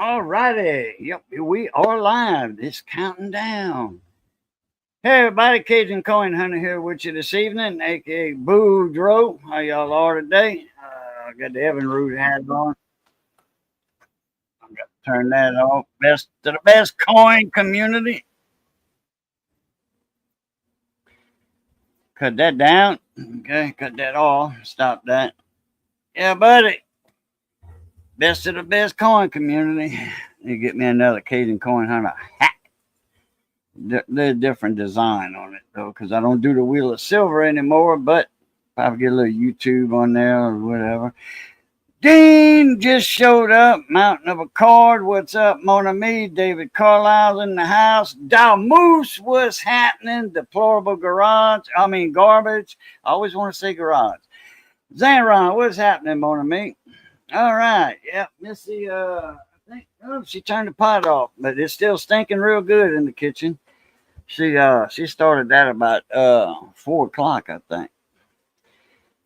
All righty. Yep, we are live. It's counting down. Hey, everybody. Cajun Coin Hunter here with you this evening, a.k.a. Boo Dro. How y'all are today? I got the Evan Root hat on. I've got to turn that off. Best to the best coin community. Cut that down. Okay, cut that off. Stop that. Yeah, buddy. Best of the best coin community. You get me another Cajun Coin Hunter hat. There's a different design on it though, because I don't do the Wheel of Silver anymore. But probably get a little YouTube on there or whatever. Dean just showed up, mountain of a card. What's up, Mon Ami? David Carlisle's in the house. Dow Moose, what's happening? Deplorable garbage. I always want to say garage. Zanron, what's happening, Mon Ami? All right, yep, Missy. I think she turned the pot off, but it's still stinking real good in the kitchen. She started that about 4 o'clock, I think,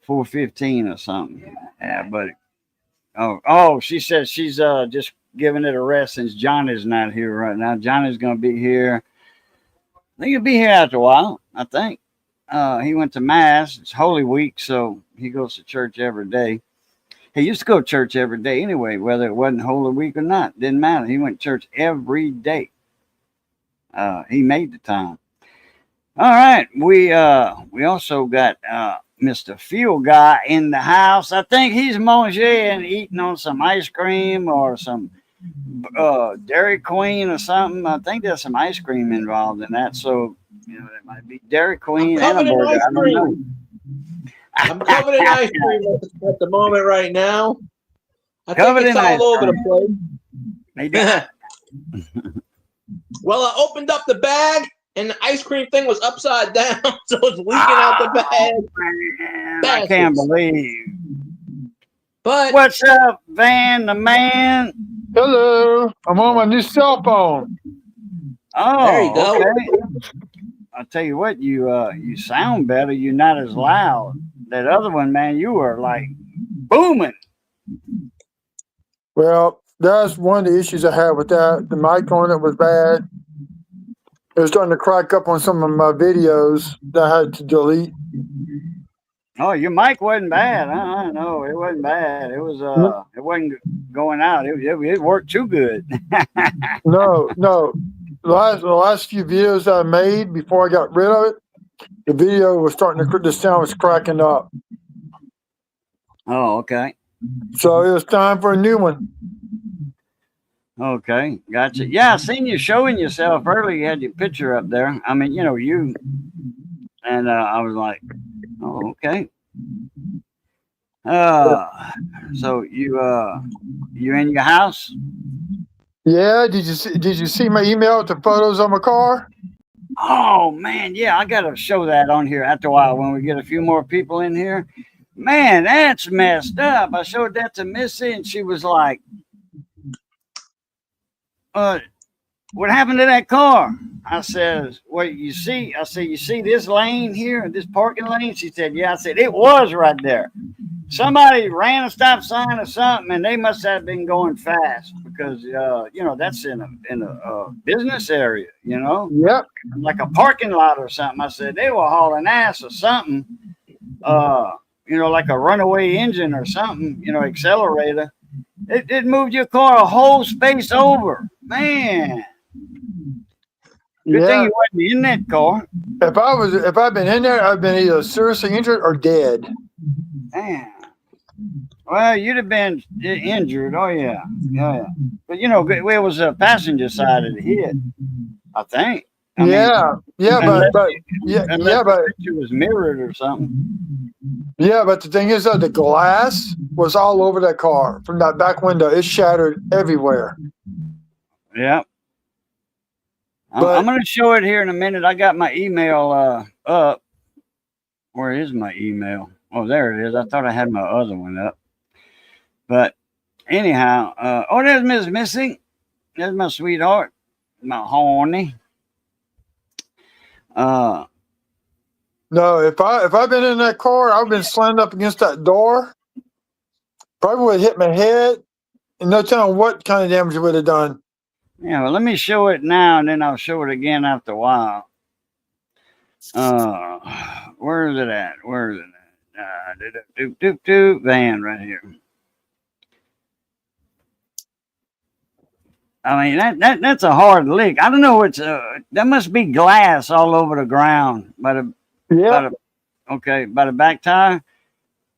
4:15 or something. Yeah, buddy. Oh, she says she's just giving it a rest since Johnny's not here right now. Johnny's gonna be here. I think he'll be here after a while. I think. He went to mass. It's Holy Week, so he goes to church every day. He used to go to church every day anyway, whether it wasn't Holy Week or not. Didn't matter. He went to church every day. He made the time. All right. We also got Mr. Field Guy in the house. I think he's monging and eating on some ice cream or some Dairy Queen or something. I think there's some ice cream involved in that. So, it might be Dairy Queen and a burger. I don't know. I'm covered in ice cream at the moment right now. I think it's all over the place. Well, I opened up the bag and the ice cream thing was upside down, so it's leaking out the bag. Man, I can't believe. But what's up, Van the man? Hello, I'm on my new cell phone. Oh, there you go. Okay. I'll tell you what, you sound better. You're not as loud. That other one, man, you were like booming. Well, that's one of the issues I had with that. The mic on it was bad. It was starting to crack up on some of my videos that I had to delete. Oh, your mic wasn't bad. No, it wasn't bad. It was it wasn't going out. It worked too good. No. The last few videos I made before I got rid of it, the video was starting to, the sound was cracking up. Oh, okay. So it was time for a new one. Okay, gotcha. Yeah, I seen you showing yourself earlier. You had your picture up there. I mean, you. And I was like, oh, okay. So you in your house? Yeah. Did you see my email with the photos on my car? Oh man, yeah. I gotta show that on here after a while when we get a few more people in here. Man, that's messed up. I showed that to Missy, and she was like, what happened to that car? I says, well, you see, you see this lane here, this parking lane? She said, yeah. I said, it was right there. Somebody ran a stop sign or something, and they must have been going fast because, that's in a business area, Yep. like a parking lot or something. I said, they were hauling ass or something, like a runaway engine or something, accelerator. It moved your car a whole space over. Man. Good thing you wasn't in that car. If I'd been in there, I'd been either seriously injured or dead. Man. Well, you'd have been injured. Oh yeah. But it was a passenger side of the hit, I think. I mean, but it was mirrored or something. Yeah, but the thing is, the glass was all over that car from that back window. It shattered everywhere. Yeah. I'm going to show it here in a minute. I got my email up. Where is my email? Oh, there it is. I thought I had my other one up. But anyhow, there's Miss Missy. There's my sweetheart, my honey. No, if I'd been in that car, I've been slammed up against that door. Probably would have hit my head and no telling what kind of damage it would have done. Yeah, well, let me show it now, and then I'll show it again after a while. Where is it at? Where is it at? Van right here. I mean, that's a hard lick. I don't know what's that must be glass all over the ground by the Yeah, by the back tire.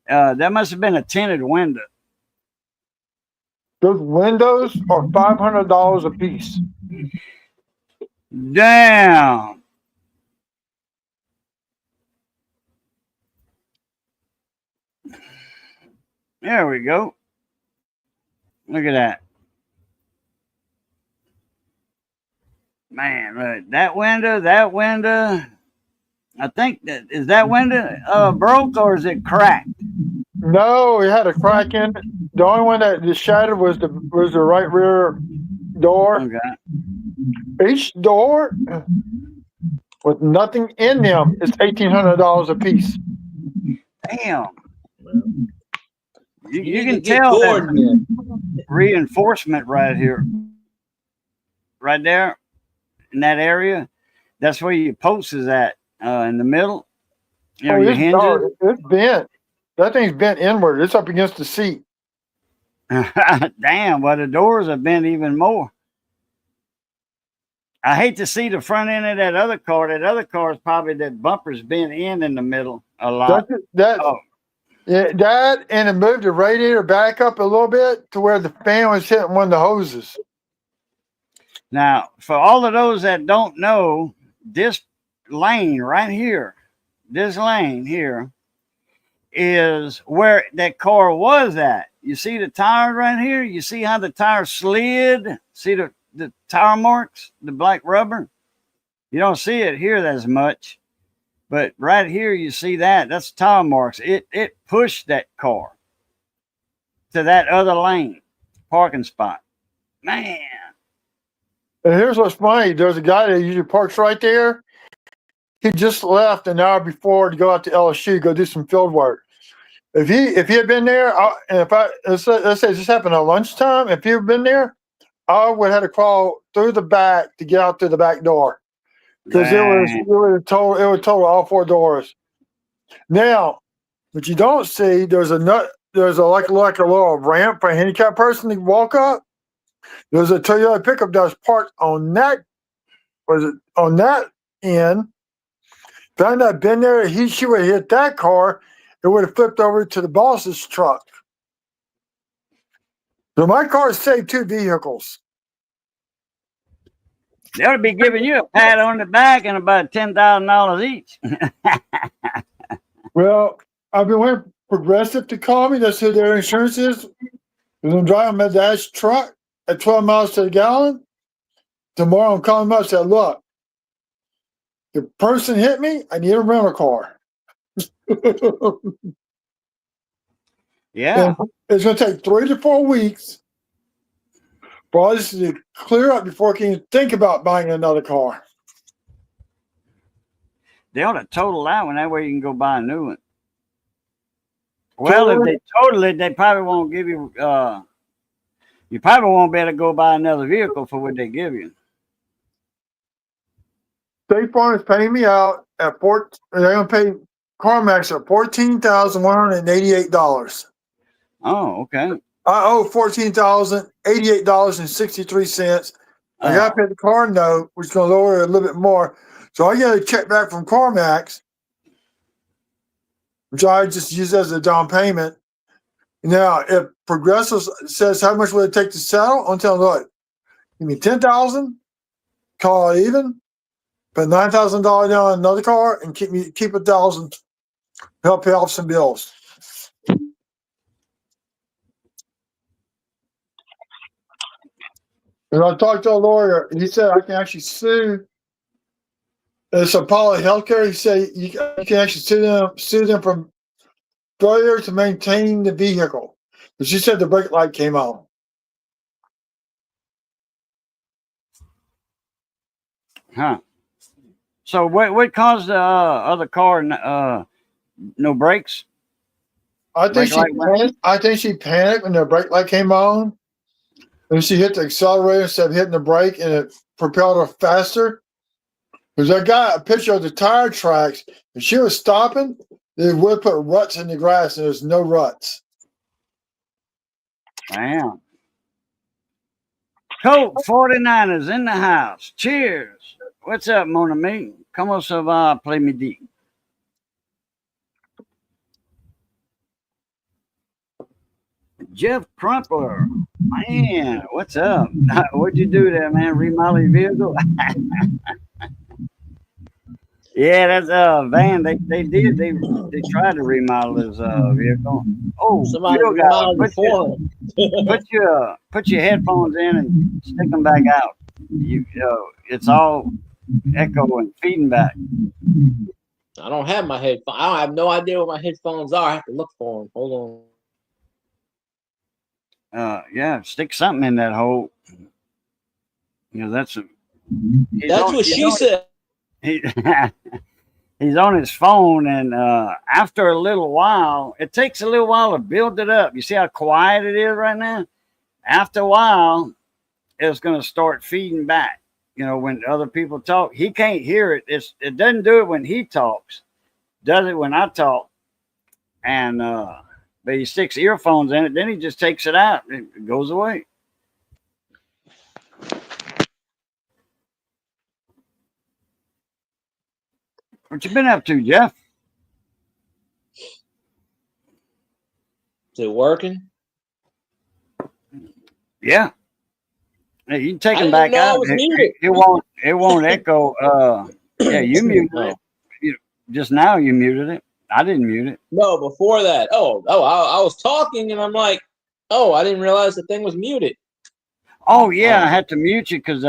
That must have been a tinted window. those windows are $500 a piece. Damn. There we go. Look at that. Man, look, that window. I think that window broke or is it cracked? No, it had a crack in it. The only one that just shattered was the right rear door. Okay. Each door with nothing in them is $1,800 a piece. Damn. You need can to get tell bored, that man. reinforcement right here. Right there in that area. That's where your post is at. In the middle. You know, your hinges. It's bent. That thing's bent inward. It's up against the seat. Damn, well, the doors have bent even more. I hate to see the front end of that other car. That other car is probably that bumper's bent in the middle a lot. Yeah, that, and it moved the radiator back up a little bit to where the fan was hitting one of the hoses. Now, for all of those that don't know, this lane right here, this lane here, is where that car was at. You see the tire right here? You see how the tire slid? See the tire marks, the black rubber? You don't see it here as much, but right here you see that. That's tire marks. It pushed that car to that other lane, parking spot. Man. And here's what's funny. There's a guy that usually parks right there. He just left an hour before to go out to LSU, go do some field work. If he had been there, let's say this happened at lunchtime, if he had been there, I would have had to crawl through the back to get out through the back door because it would total all four doors. Now, what you don't see, there's a like a little ramp for a handicapped person to walk up. There's a Toyota pickup that was parked on that end. If I had been there, she would have hit that car. It would have flipped over to the boss's truck. So my car saved two vehicles. They ought to be giving you a pat on the back and about $10,000 each. Well, I've been waiting for Progressive to call me. That's who their insurance is. I'm driving my dad's truck at 12 miles to the gallon. Tomorrow I'm calling them up and say, look, the person hit me, I need a rental car. Yeah. And it's going to take 3 to 4 weeks for all this to clear up before I can even think about buying another car. They ought to total that one. That way you can go buy a new one. Well, if they total it, they probably won't give you, you probably won't be able to go buy another vehicle for what they give you. State Farm is paying me out at they're going to pay CarMax at $14,188. Oh, okay. I owe $14,088.63. I got to pay the car note, which is going to lower it a little bit more. So I get a check back from CarMax, which I just use as a down payment. Now, if Progressive says how much would it take to settle, I'm telling them, look, give me $10,000, call it even, put $9,000 down on another car, and keep $1,000, help pay off some bills. And I talked to a lawyer, and he said I can actually sue. It's Apollo Healthcare. He said you can actually sue them from failure to maintain the vehicle. But she said the brake light came on. Huh. So what caused the other car no brakes? I think she panicked when the brake light came on. and she hit the accelerator instead of hitting the brake, and it propelled her faster. Because I got a picture of the tire tracks, and she was stopping. They would put ruts in the grass, and there's no ruts. Damn. Colt 49ers in the house. Cheers. What's up, mon ami? Comment ça va après-midi? Jeff Crumpler. Man, what's up? What'd you do there, man? Remodel your vehicle? Yeah, that's van. They did. They tried to remodel his vehicle. Oh, Somebody Phil got remodeled before. put your headphones in and stick them back out. It's all echo and feeding back. I don't have my headphones. I have no idea what my headphones are. I have to look for them. Hold on. Yeah, stick something in that hole. That's what she said. He's on his phone, and after a little while, it takes a little while to build it up. You see how quiet it is right now? After a while, it's going to start feeding back. When other people talk, he can't hear it. It doesn't do it when he talks. Does it when I talk. And but he sticks earphones in it, then he just takes it out. It goes away. What you been up to, Jeff? Is it working? Yeah. Hey, you can take them back out. It won't echo. Yeah, you muted it. Just now you muted it. I didn't mute it. No, before that. I was talking and I'm like, I didn't realize the thing was muted. Oh yeah, I had to mute you because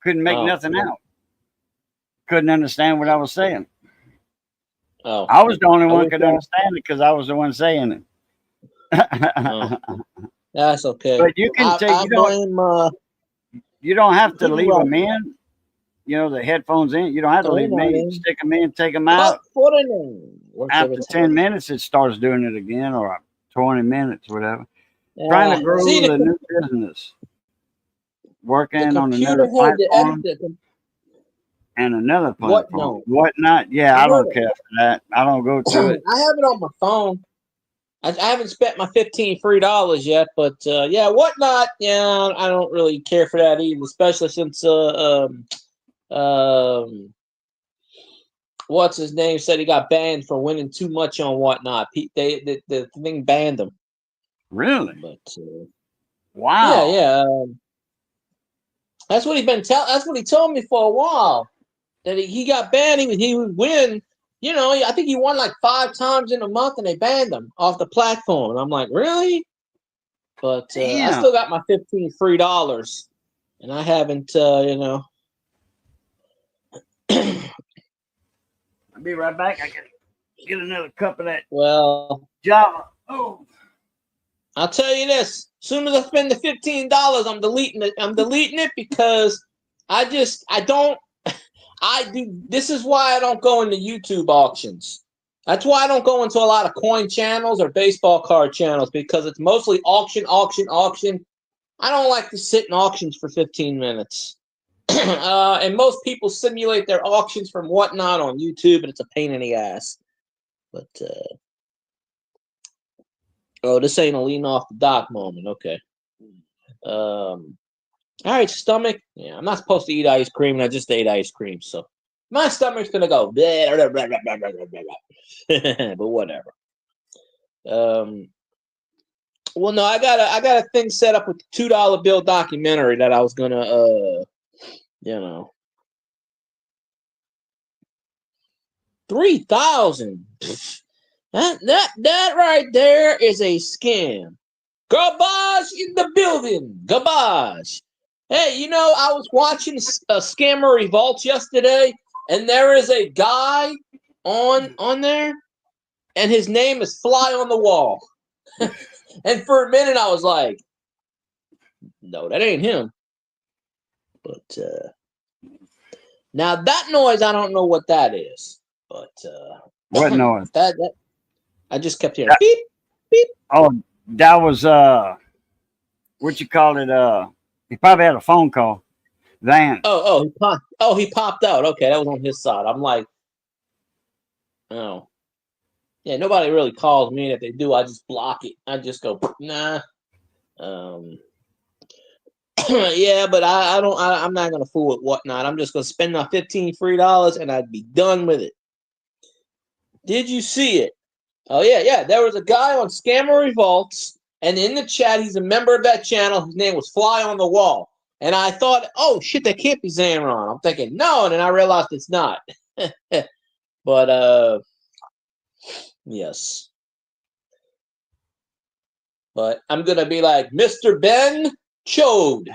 couldn't make nothing out. Couldn't understand what I was saying. Oh, I was the only one could understand it because I was the one saying it. That's okay. But you can take. You don't have to leave them in. The headphones in. You don't have to leave them in. Stick them in, take them out. After 10 minutes, it starts doing it again, or 20 minutes, whatever. Trying to grow the new business. Working on another platform. And another platform. Whatnot? Yeah, I don't care for that. I don't go to it. I have it on my phone. I haven't spent my $15 free yet, but yeah, Whatnot. Yeah, I don't really care for that either, especially since what's his name said he got banned for winning too much on Whatnot. The thing banned him. Really? But wow. Yeah. That's what That's what he told me for a while. That he got banned. He would win. I think he won like 5 times in a month, and they banned him off the platform. And I'm like, really? But I still got my $15 free, and I haven't. I'll be right back. I gotta get another cup of that. Well, Java. Oh, I'll tell you this: as soon as I spend the $15, I'm deleting it. I'm deleting it because this is why I don't go into YouTube auctions. That's why I don't go into a lot of coin channels or baseball card channels, because it's mostly auction. I don't like to sit in auctions for 15 minutes. And most people simulate their auctions from Whatnot on YouTube, and it's a pain in the ass. But this ain't a lean off the dock moment. Okay. All right, stomach. Yeah, I'm not supposed to eat ice cream, and I just ate ice cream, so my stomach's gonna go. Blah, blah, blah, blah, blah, blah, blah. But whatever. Well, no, I got a thing set up with the $2 bill documentary that I was gonna, 3,000. That right there is a scam. Garbage in the building. Garbage. Hey, I was watching Scammer Revolt yesterday, and there is a guy on there, and his name is Fly on the Wall. And for a minute, I was like, no, that ain't him. But now that noise, I don't know what that is. But what noise? That I just kept hearing beep, beep. Oh, that was what you call it? He probably had a phone call. Van. He popped out. Okay, that was on his side. I'm like, oh. Yeah, nobody really calls me, and if they do, I just block it. I just go, nah. Yeah, but I'm not gonna fool with whatnot. I'm just gonna spend my $15 free and I'd be done with it. Did you see it? Oh yeah. There was a guy on Scammer Revolts, and in the chat, he's a member of that channel. His name was Fly on the Wall. And I thought, oh shit, that can't be Zanron. I'm thinking, no, and then I realized it's not. But yes. But I'm gonna be like Mr. Ben Chode,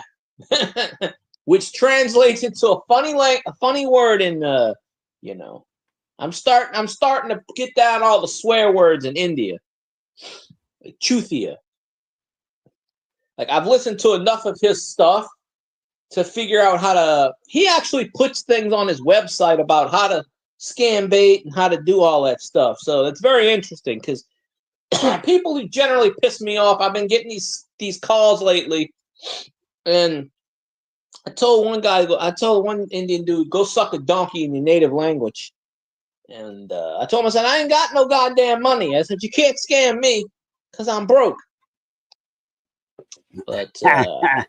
which translates into a funny word in you know. I'm starting to get down all the swear words in India. Like Chuthia. Like I've listened to enough of his stuff to figure out how to. He actually puts things on his website about how to scam bait and how to do all that stuff. So it's very interesting because people who generally piss me off. I've been getting these calls lately, and I told one Indian dude, go suck a donkey in your native language. And I told him, I said, I ain't got no goddamn money. I said, you can't scam me because I'm broke. But I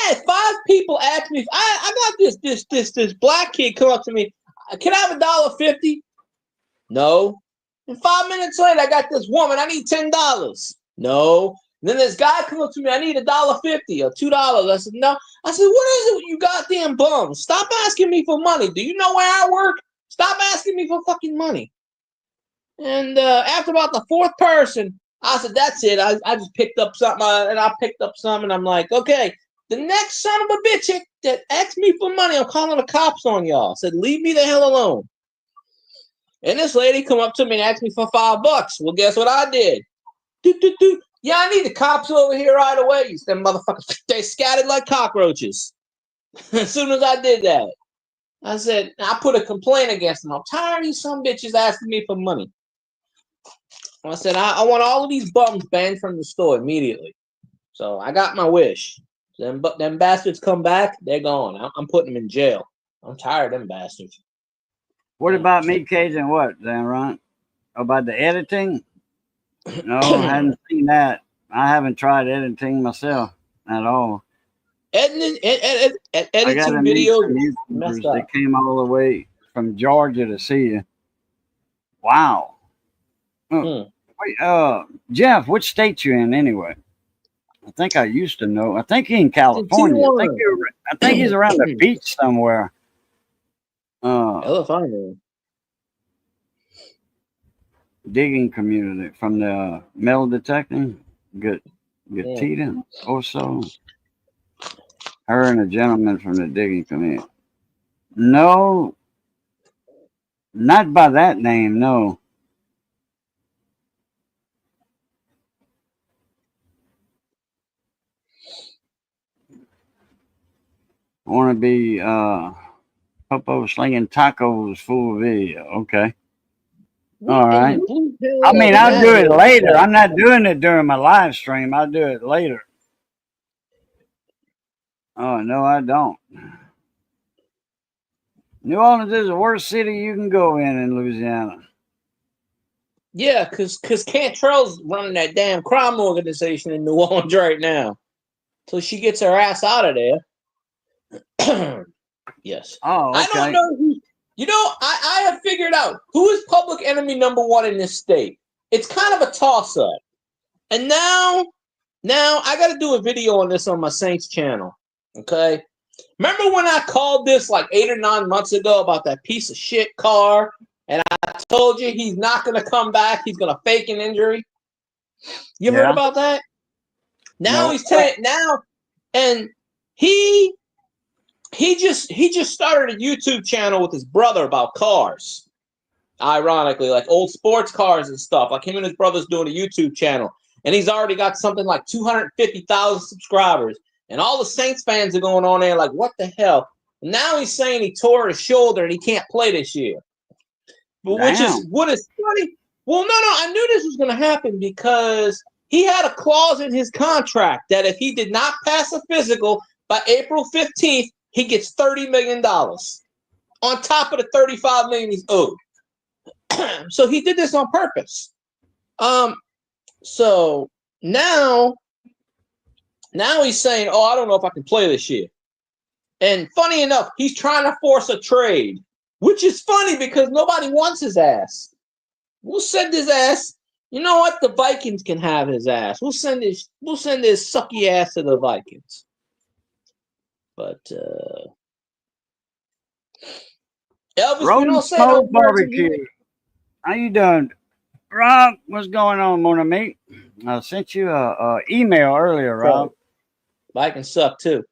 had 5 people ask me, I got this black kid come up to me, can I have $1.50? No. And 5 minutes later, I got this woman, I need $10. No. And then this guy comes up to me, I need $1.50 or $2. I said, no. I said, what is it with you goddamn bums? Stop asking me for money. Do you know where I work? Stop asking me for fucking money. And after about the 4th person, I said, that's it. I just picked up something, and I picked up some, and I'm like, okay, the next son of a bitch that asks me for money, I'm calling the cops on y'all. I said, leave me the hell alone. And this lady come up to me and asked me for $5. Well, guess what I did? Yeah, I need the cops over here right away. Them motherfuckers, they scattered like cockroaches. As soon as I did that, I said, I put a complaint against them. I'm tired of these some bitches asking me for money. I said, I want all of these bums banned from the store immediately. So I got my wish. Them bastards come back, they're gone. I'm putting them in jail. I'm tired of them bastards. What about me, Cajun? What, Ron? About the editing? No, I hadn't seen that. I haven't tried editing myself at all. Editing videos messed up. They came all the way from Georgia to see you. Wow. Wait, Jeff, which state you in anyway? I think I used to know. I think he's in California. I think he's around the beach somewhere. California. Digging community from the metal detecting. Good Tita also. Her and a gentleman from the digging community. No, not by that name, no. I want to be Popo slinging tacos full video. Okay. All right. I mean, I'll do it later. I'm not doing it during my live stream. I'll do it later. Oh, no, I don't. New Orleans is the worst city you can go in Louisiana. Yeah, because Cantrell's running that damn crime organization in New Orleans right now. Till she gets her ass out of there. Yes. Oh, okay. I don't know who. You know, I have figured out who is public enemy number 1 in this state. It's kind of a toss-up. And now I got to do a video on this on my Saints channel. Okay? Remember when I called this like 8 or 9 months ago about that piece of shit car? And I told you he's not going to come back. He's going to fake an injury. You heard about that? Now No. he's now, and he just started a YouTube channel with his brother about cars. Ironically, like old sports cars and stuff. Like him and his brother's doing a YouTube channel. And he's already got something like 250,000 subscribers. And all the Saints fans are going on there like, what the hell? And now he's saying he tore his shoulder and he can't play this year. But what is funny. Well, no, I knew this was going to happen because he had a clause in his contract that if he did not pass a physical by April 15th, he gets $30 million on top of the $35 million he's owed. So he did this on purpose. So now he's saying, "Oh, I don't know if I can play this year." And funny enough, he's trying to force a trade, which is funny because nobody wants his ass. We'll send his ass. You know what? The Vikings can have his ass. We'll send his sucky ass to the Vikings. But Elvis, we don't say no barbecue. How you doing, Rob? What's going on, mon ami? I sent you a email earlier, Rob. Vikings suck too.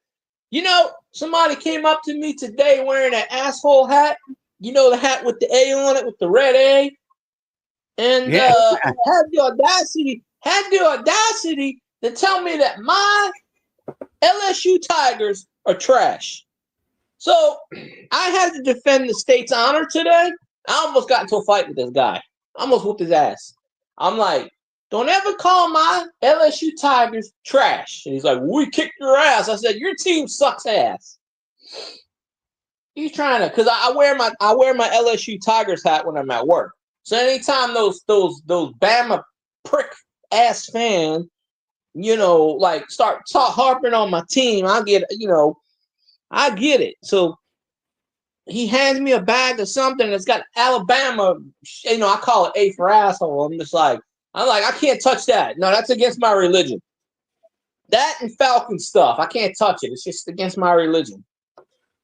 You know, somebody came up to me today wearing that asshole hat. You know, the hat with the A on it, with the red A. And had the audacity to tell me that my LSU Tigers are trash. So I had to defend the state's honor today. I almost got into a fight with this guy. I almost whooped his ass. I'm like, don't ever call my LSU Tigers trash. And he's like, we kicked your ass. I said, your team sucks ass. He's trying to, because I wear my LSU Tigers hat when I'm at work. So anytime those Bama prick ass fan, you know, like start harping on my team, I get it. So he hands me a bag of something that's got Alabama, you know, I call it A for asshole. I'm like, I can't touch that. No, that's against my religion. That and Falcon stuff, I can't touch it. It's just against my religion.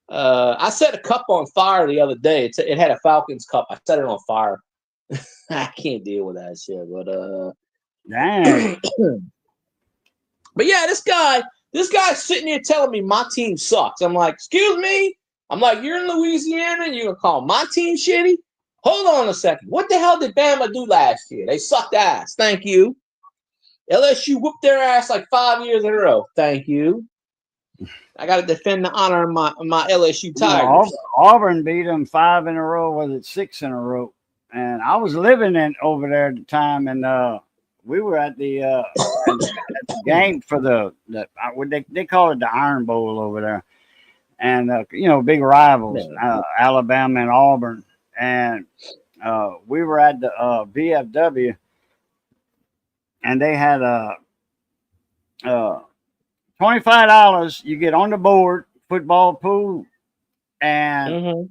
I set a cup on fire the other day. It had a Falcons cup. I set it on fire. I can't deal with that shit. But Dang. But yeah, this guy's sitting here telling me my team sucks. I'm like, excuse me. I'm like, you're in Louisiana and you're gonna call my team shitty? Hold on a second. What the hell did Bama do last year? They sucked ass. Thank you. LSU whooped their ass like 5 years in a row. Thank you. I got to defend the honor of my LSU Tigers. Auburn beat them 5 in a row. Was it 6 in a row? And I was living over there at the time, and we were at the game for they call it the Iron Bowl over there, and you know, big rivals, Alabama and Auburn, and we were at the VFW, and they had $25. You get on the board, football pool, and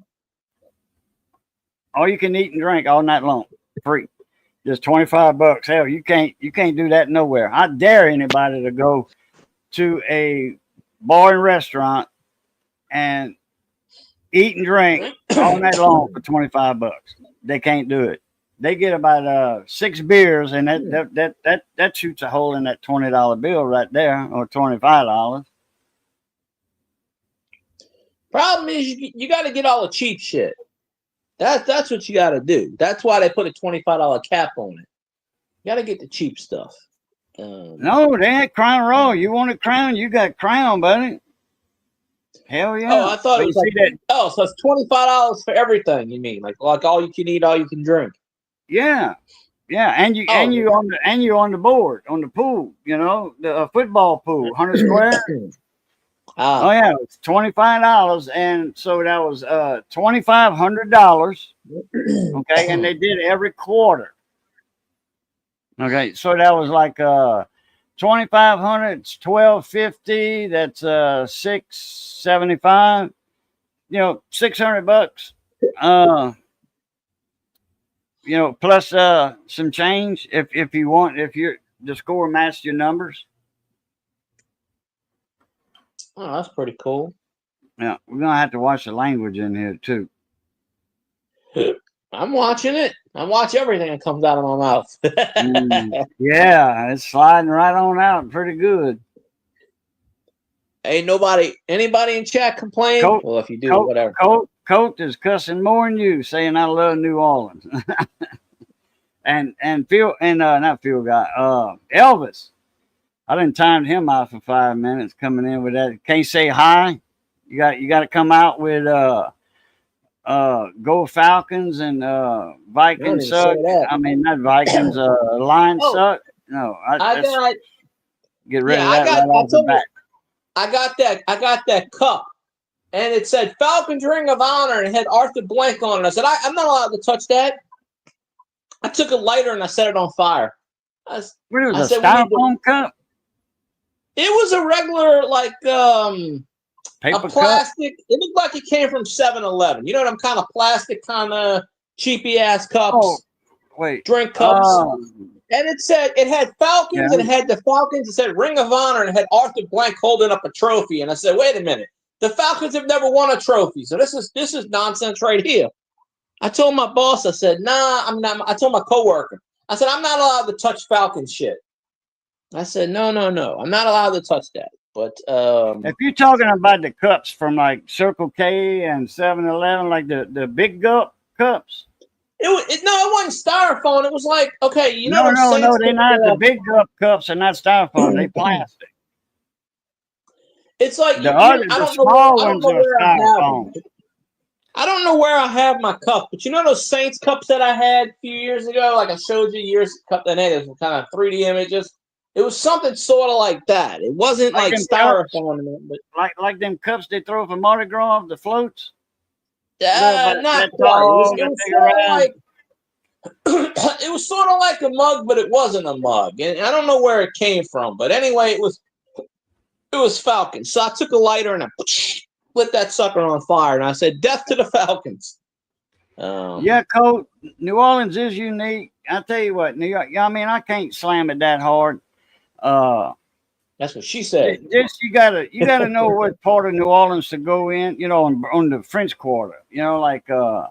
all you can eat and drink all night long, free. Just $25. Hell, you can't do that nowhere. I dare anybody to go to a bar and restaurant and eat and drink all night long for $25. They can't do it. They get about 6 beers, and that shoots a hole in that $20 bill right there, or $25. Problem is, you got to get all the cheap shit. That's what you got to do. That's why they put a $25 cap on it. You got to get the cheap stuff. No, they ain't Crown Royal. You want a Crown? You got Crown, buddy. Hell yeah. Oh, I thought it was like that. Oh, so it's $25 for everything. You mean like all you can eat, all you can drink? Yeah, and you on the board, on the pool. You know, the football pool, 100 square. Oh yeah, it's $25, and so that was $2,500. Okay, and they did every quarter. Okay, so that was like $2,500. It's $1,250. That's $675. You know, $600. You know, plus some change if you want, if the score matched your numbers. Oh, that's pretty cool. Yeah, we're gonna have to watch the language in here too. I'm watching it. I watch everything that comes out of my mouth. Yeah, it's sliding right on out pretty good. Ain't anybody in chat complain? Well, if you do, whatever. Colt is cussing more than you, saying I love New Orleans. and Phil and not Phil guy, Elvis. I didn't time him out for 5 minutes coming in with that. Can't say hi. You got to come out with Go Falcons and Vikings suck. I mean, not Vikings, Lions suck. No, I let's got get rid yeah, of that right off the bat. I got that cup, and it said Falcons Ring of Honor, and it had Arthur Blank on it. I said, I'm not allowed to touch that. I took a lighter and I set it on fire. What, it I was a said, we need to- styrofoam cup? It was a regular, like, Paper a cup? plastic. It looked like it came from 7-Eleven. You know them kind of plastic, kind of cheapy ass cups, Oh, wait. drink cups. And it had Falcons, Yeah. and it had the Falcons. It said Ring of Honor, and it had Arthur Blank holding up a trophy. And I said, wait a minute, the Falcons have never won a trophy, so this is nonsense right here. I told my boss, I said, nah, I'm not. I told my coworker, I said, I'm not allowed to touch Falcon shit. I said, no, I'm not allowed to touch that. But if you're talking about the cups from like Circle K and 7-Eleven, like the big gulp cups. it wasn't styrofoam. It was like, okay, you know, No, Saints they're not. The big gulp cups are not styrofoam. They plastic. It's like The small ones are styrofoam. I don't know where I have my cup, but you know those Saints cups that I had a few years ago? Like I showed you years cup that had some kind of 3D images. It was something sort of like that. It wasn't like styrofoam, but like them cups they throw for Mardi Gras, the floats. not quite. It was sort of like it was sort of like a mug, but it wasn't a mug, and I don't know where it came from. But anyway, it was Falcons. So I took a lighter and I lit that sucker on fire, and I said, "Death to the Falcons." Yeah, Coach. New Orleans is unique. I tell you what, New York. I mean, I can't slam it that hard. That's what she said. Just you gotta know what part of New Orleans to go in. You know, on the French Quarter. You know, like Pat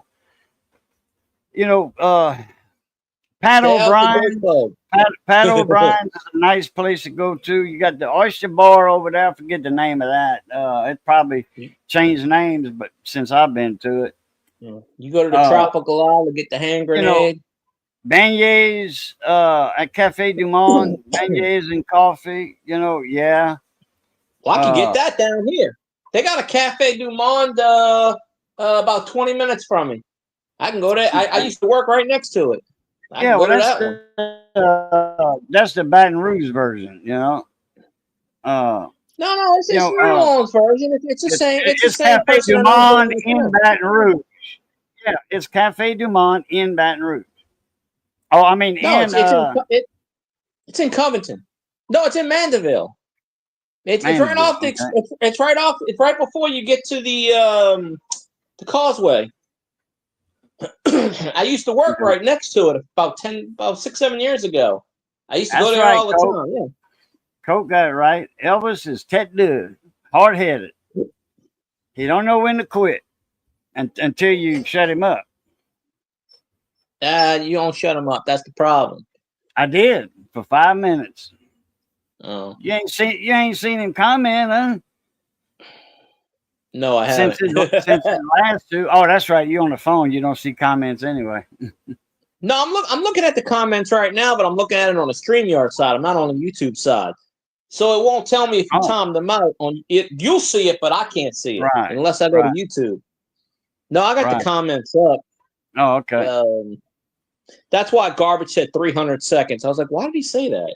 O'Brien. Pat O'Brien's is a nice place to go to. You got the Oyster Bar over there. I forget the name of that. It probably changed names, but since I've been to it. You go to the Tropical Isle to get the hand grenade. Beignets at Cafe Du Monde, beignets and coffee. Yeah. Well, I can get that down here. They got a Cafe Du Monde about 20 minutes from me. I can go there. I used to work right next to it. Yeah, well, that's the Baton Rouge version, No, it's New Orleans version. It's the same. It's the same Cafe Du Monde in Baton Rouge. Yeah, it's Cafe Du Monde in Baton Rouge. Oh, I mean, no, it's in Covington. No, it's in Mandeville. It's right off the. It's right off. It's right before you get to the Causeway. I used to work right next to it about 6-7 years ago. I used to go there all the time. Yeah. Coke got it right. Elvis is tête-deux, hard-headed. He don't know when to quit until you shut him up. You don't shut him up. That's the problem. I did for 5 minutes. Oh, you ain't seen him comment, huh? No, I haven't. Since the last two. Oh, that's right. You on the phone. You don't see comments anyway. No, I'm looking at the comments right now, but I'm looking at it on the StreamYard side. I'm not on the YouTube side, so it won't tell me if you timed them out. On it, you'll see it, but I can't see it unless I go to YouTube. No, I got the comments up. Oh, okay. That's why Garbage said 300 seconds. I was like, why did he say that?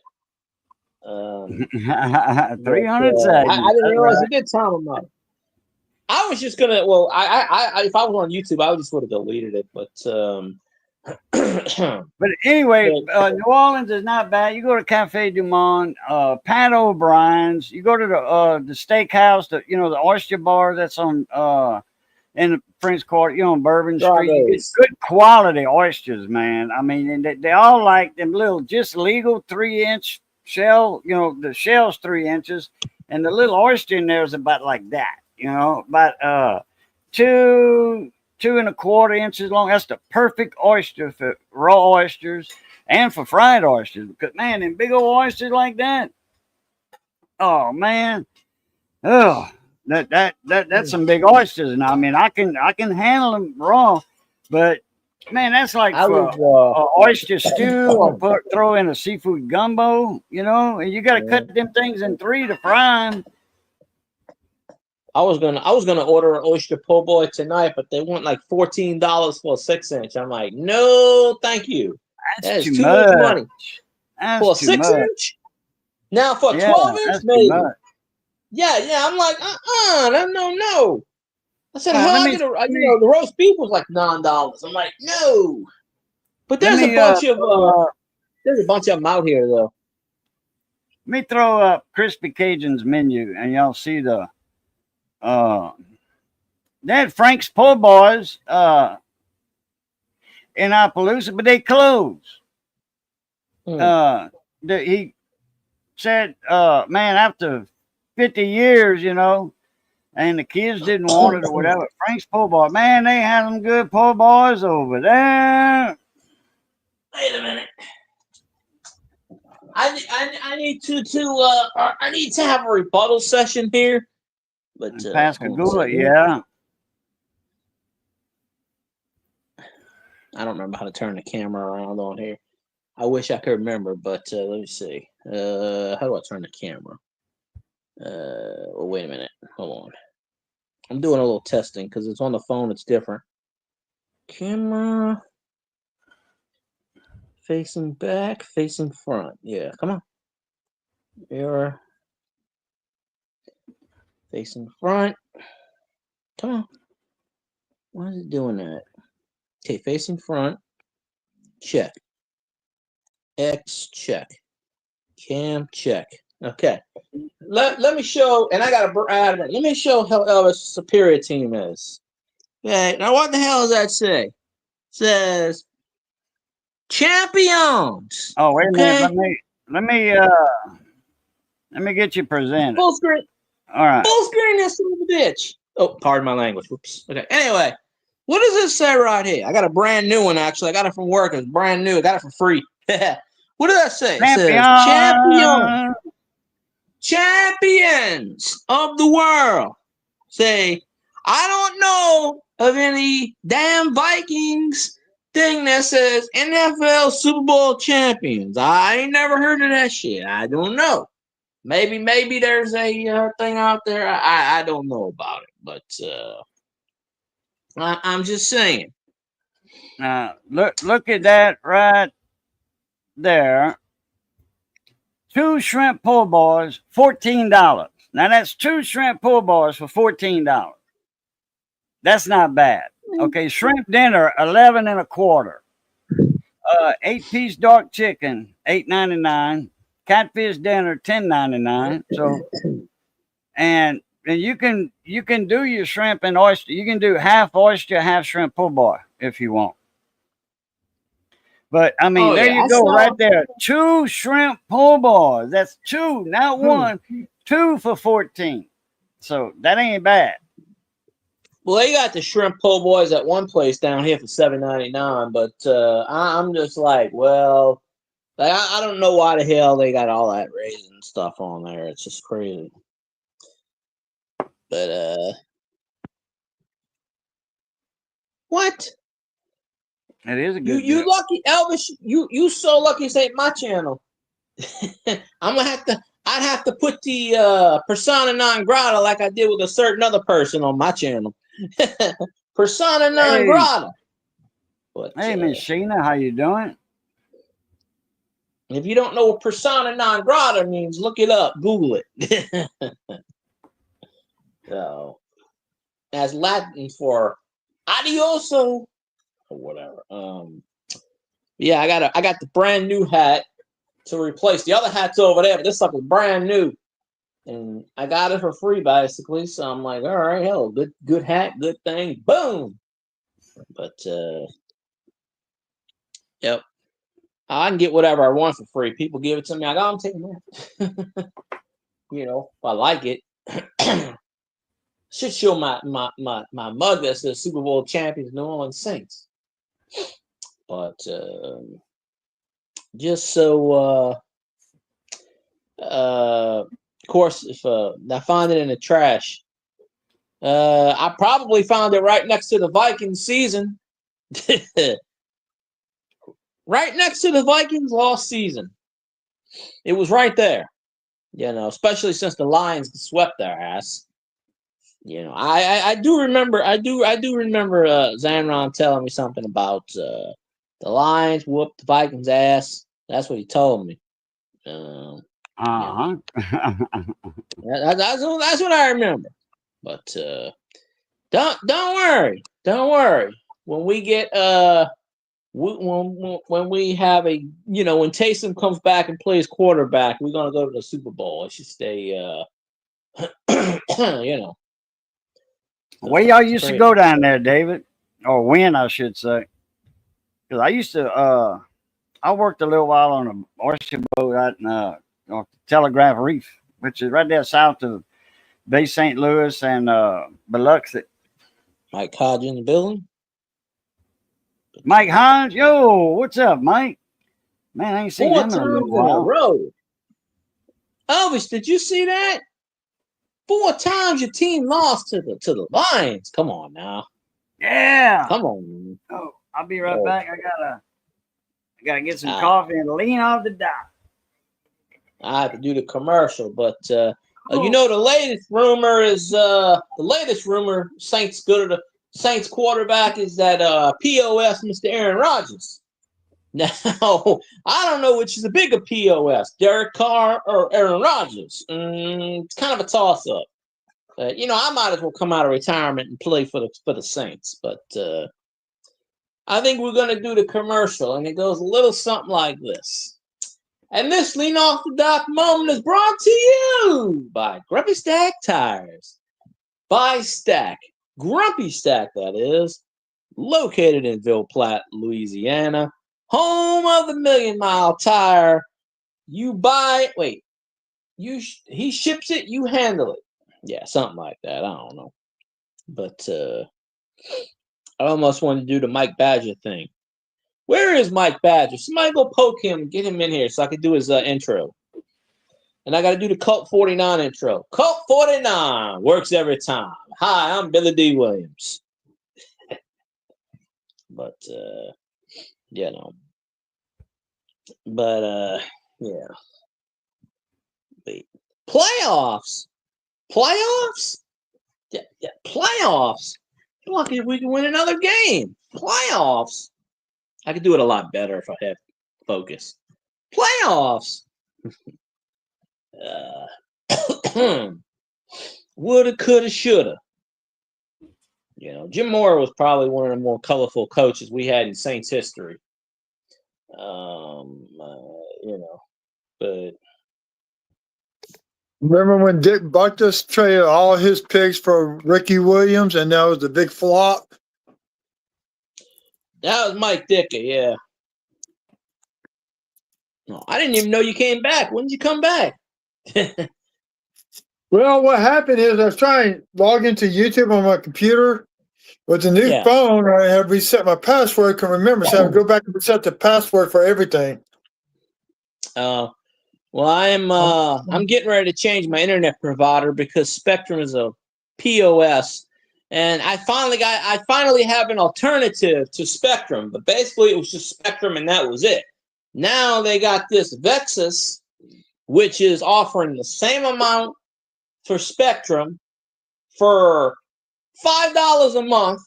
300 seconds. I didn't realize he did time them out. I was just gonna. Well, I if I was on YouTube, I just would have deleted it. But but anyway, New Orleans is not bad. You go to Cafe Du Monde, Pat O'Brien's. You go to the steakhouse, the Oyster Bar that's on in the French Quarter, on Bourbon Street. You get good quality oysters, man. I mean, and they all like them little, just legal 3-inch shell. The shell's 3 inches, and the little oyster in there is about like that. About 2 1/4 inches long. That's the perfect oyster for raw oysters and for fried oysters. Because man, them big old oysters like that. Oh man, that's some big oysters. And I mean, I can handle them raw, but man, that's like oyster stew or throw in a seafood gumbo. And you got to cut them things in 3 to fry them. I was gonna order an oyster po' boy tonight, but they want like $14 for a 6-inch. I'm like, no, thank you. That's too much money. For a That's too much. 6-inch? Now for a Yeah, 12-inch, that's too maybe. much. Yeah. I'm like, no. I said, hell, Let I me get the roast beef was like $9. I'm like, no. But let there's a me bunch of let them out here though. me throw up Crispy Cajun's menu, and y'all see the they had Frank's Po' Boys in Appaloosa, but they closed. He said, man, after 50 years, and the kids didn't want it or whatever. Frank's Po' Boy, man, they had some good po' boys over there. Wait a minute. I need I need to have a rebuttal session here. But Pascagoula, yeah. I don't remember how to turn the camera around on here. I wish I could remember, but let me see. How do I turn the camera? Well, wait a minute. Hold on. I'm doing a little testing because it's on the phone. It's different. Camera. Facing back, facing front. Yeah, come on. Mirror. Facing front. Come on. Why is it doing that? Okay, facing front. Check. X check. Cam check. Okay. Let me show, and I got to add it. Let me show how Elvis' superior team is. Okay, now what the hell does that say? It says champions. Oh, wait a okay? minute. Let me get you presented. Full screen. All right. Full screen this son of a bitch. Oh, pardon my language. Whoops. Okay. Anyway, what does this say right here? I got a brand new one actually. I got it from work. It's brand new. I got it for free. What does that say? It says champions. Champions of the world. Say, I don't know of any damn Vikings thing that says NFL Super Bowl champions. I ain't never heard of that shit. I don't know. Maybe there's a thing out there. I don't know about it, but I'm just saying. Look at that right there. 2 shrimp po' boys, $14. Now that's 2 shrimp po' boys for $14. That's not bad. Okay, shrimp dinner, 11 and a quarter. 8-piece dark chicken, $8.99. Catfish dinner, $10.99. So, and you can do your shrimp and oyster. You can do half oyster, half shrimp po' boy if you want. But I mean, there you go, right there. 2 shrimp po' boys. That's 2, not 1. 2 for 14. So that ain't bad. Well, they got the shrimp po' boys at one place down here for $7.99, but I'm just like, well, like I don't know why the hell they got all that raisin stuff on there. It's just crazy. But what? It is a good. You lucky, Elvis. You so lucky. This ain't my channel. I'd have to put the persona non grata like I did with a certain other person on my channel. Persona non grata. But, hey, Miss Sheena, how you doing? If you don't know what persona non grata means, look it up. Google it. So, as Latin for adioso or whatever. Yeah, I got the brand new hat to replace the other hats over there, but this stuff is brand new. And I got it for free basically. So I'm like, all right, hell, good hat, good thing. Boom. But yep. I can get whatever I want for free. People give it to me. I go, I'm taking that. If I like it. Should show my mug that says Super Bowl champions New Orleans Saints. But just so of course, if I find it in the trash, I probably found it right next to the Vikings season. Right next to the Vikings lost season. It was right there. Especially since the Lions swept their ass. I do remember Zanron telling me something about the Lions whooped the Vikings ass. That's what he told me. Uh-huh. That's what I remember. But don't worry. When we get when we have a when Taysom comes back and plays quarterback, we're gonna go to the Super Bowl. It should stay Where y'all used to crazy. go down there, David? Or when, I should say. Because I used to, I worked a little while on a oyster boat out in on Telegraph Reef, which is right there south of Bay St. Louis and Biloxi. Mike Hodge in the building. Mike Hines, yo, what's up, Mike? Man, I ain't seen 4 him times in a little in a while. row. Elvis, did you see that? 4 times your team lost to the Lions. Come on now. Yeah. Come on. Oh, I'll be right Oh. back. I gotta get some Ah. coffee and lean off the dock. I have to do the commercial, but the latest rumor is Saints go to the Saints quarterback is that POS Mr. Aaron Rodgers. Now I don't know which is a bigger POS, Derek Carr or Aaron Rodgers. It's kind of a toss up. I might as well come out of retirement and play for the Saints, but I think we're gonna do the commercial, and it goes a little something like this. And this lean off the dock moment is brought to you by Grumpy Stack Tires. By Stack, Grumpy Stack, that is, located in Ville Platte, Louisiana, home of the Million Mile Tire. You buy, he ships it, you handle it. Yeah, something like that. I don't know. But I almost wanted to do the Mike Badger thing. Where is Mike Badger? Somebody go poke him and get him in here so I can do his intro. And I got to do the Cult 49 intro. Cult 49 works every time. Hi, I'm Billy D. Williams. But, yeah. Wait. Playoffs? Yeah, playoffs. Lucky if we can win another game. Playoffs. I could do it a lot better if I had focus. Playoffs. Woulda, coulda, shoulda. Jim Mora was probably one of the more colorful coaches we had in Saints history. But Remember when Dick Buckus traded all his picks for Ricky Williams, and that was the big flop? that was Mike Dicker, yeah. No, I didn't even know you came back. When did you come back? Well, what happened is I was trying to log into YouTube on my computer. With the new phone, I have reset my password. I can remember, so I have to go back and reset the password for everything. Well, I'm getting ready to change my internet provider because Spectrum is a POS, and I finally have an alternative to Spectrum. But basically, it was just Spectrum, and that was it. Now they got this Vexus, which is offering the same amount for Spectrum for $5 a month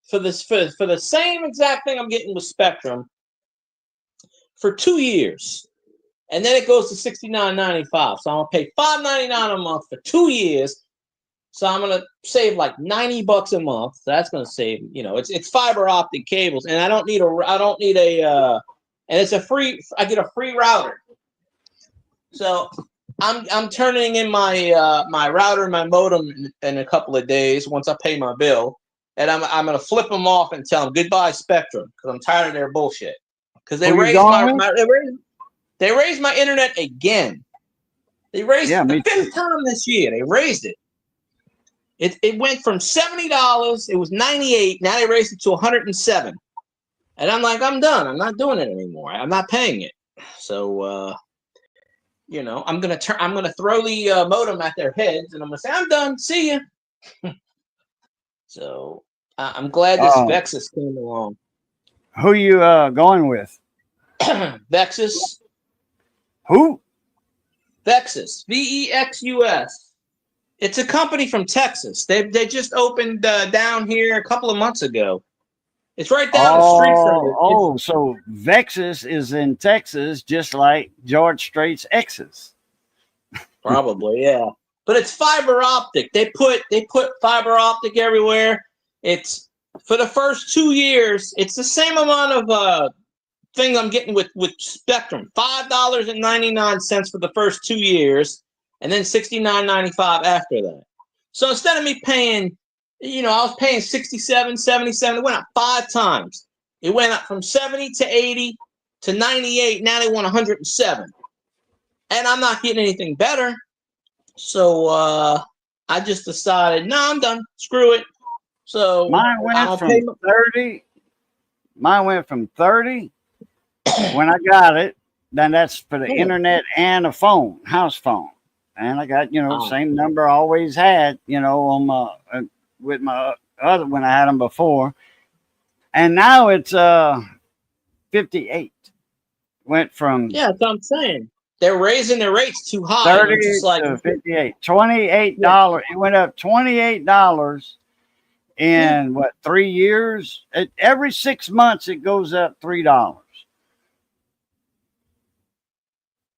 for the same exact thing I'm getting with Spectrum for 2 years. And then it goes to $69.95. So I'm gonna pay $5.99 a month for 2 years. So I'm gonna save like $90 a month. So that's gonna save, it's fiber optic cables, and I don't need and it's a free. I get a free router. So I'm turning in my my router and my modem in a couple of days once I pay my bill, and I'm gonna flip them off and tell them goodbye Spectrum because I'm tired of their bullshit. Because they raised they raised my internet again. They raised it the 5th time this year. They raised it. It went from $70. It was $98. Now they raised it to $107. And I'm like, I'm done. I'm not doing it anymore. I'm not paying it. So I'm gonna throw the modem at their heads, and I'm gonna say, I'm done. See ya. So I'm glad this Vexus came along. Who you going with? Vexus. Who? Vexus. VEXUS. It's a company from Texas. They just opened down here a couple of months ago. It's right down the street from it. Oh, so Vexus is in Texas, just like George Strait's exes. Probably, yeah. But it's fiber optic. They put fiber optic everywhere. It's for the first 2 years. It's the same amount of thing I'm getting with Spectrum. $5.99 for the first 2 years, and then $69.95 after that. So instead of me paying, I was paying 67, 77. It went up 5 times. It went up from 70 to 80 to 98. Now they want 107. And I'm not getting anything better. So I just decided, no, I'm done. Screw it. So Mine went from 30. Mine went from 30 when I got it. Then that's for the internet and a phone, house phone. And I got, same number I always had, on my with my other when I had them before. And now it's 58. Went from that's what I'm saying. They're raising their rates too high. 30 to 58. $28. Yeah. It went up $28 in 3 years? Every 6 months it goes up $3.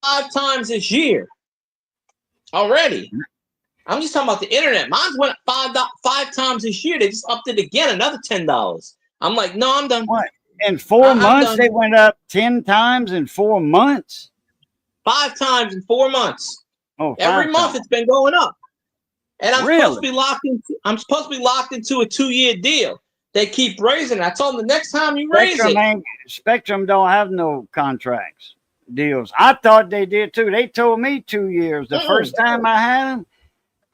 5 times this year already. I'm just talking about the internet. Mine's went up 5 times this year. They just upped it again, another $10. I'm like, no, I'm done. What? In 4 months, they went up 10 times in 4 months? 5 times in 4 months. Oh, every month it's been going up. And I'm really? supposed to be locked into a 2-year deal. They keep raising it. I told them the next time you raise it. Spectrum don't have no contracts deals. I thought they did too. They told me 2 years. The first time I had them,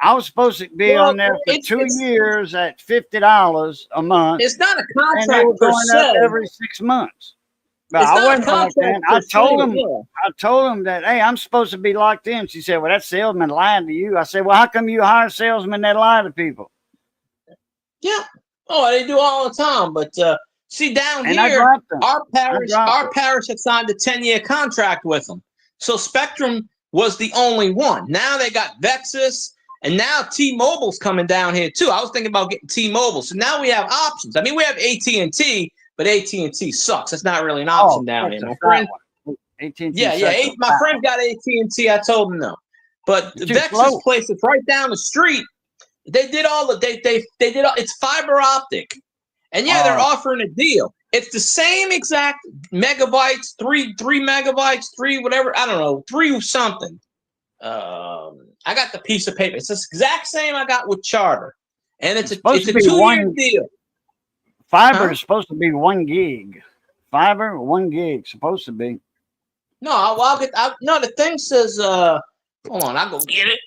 I was supposed to be on there for 2 years at $50 a month. It's not a contract and they were going up every 6 months. But I wasn't like that. I told them that, hey, I'm supposed to be locked in. She said, well, that salesman lied to you. I said, well, how come you hire salesmen that lie to people? Yeah. Oh, they do all the time. But see, down here, our parish had signed a 10-year contract with them. So Spectrum was the only one. Now they got Vexus, and now T-Mobile's coming down here too. I was thinking about getting T-Mobile. So now we have options. I mean, we have AT&T, but AT&T sucks. That's not really an option down here. My friend, AT&T my friend got AT&T. I told him no. But the Vexus place is right down the street. They did it's fiber optic. And they're offering a deal. It's the same exact megabytes, 3 megabytes, 3 whatever, I don't know, 3 something. I got the piece of paper. It's the exact same I got with Charter. And it's a 2-year deal. Fiber is supposed to be 1 gig. Fiber, 1 gig, supposed to be. No, the thing says, hold on, I'll go get it.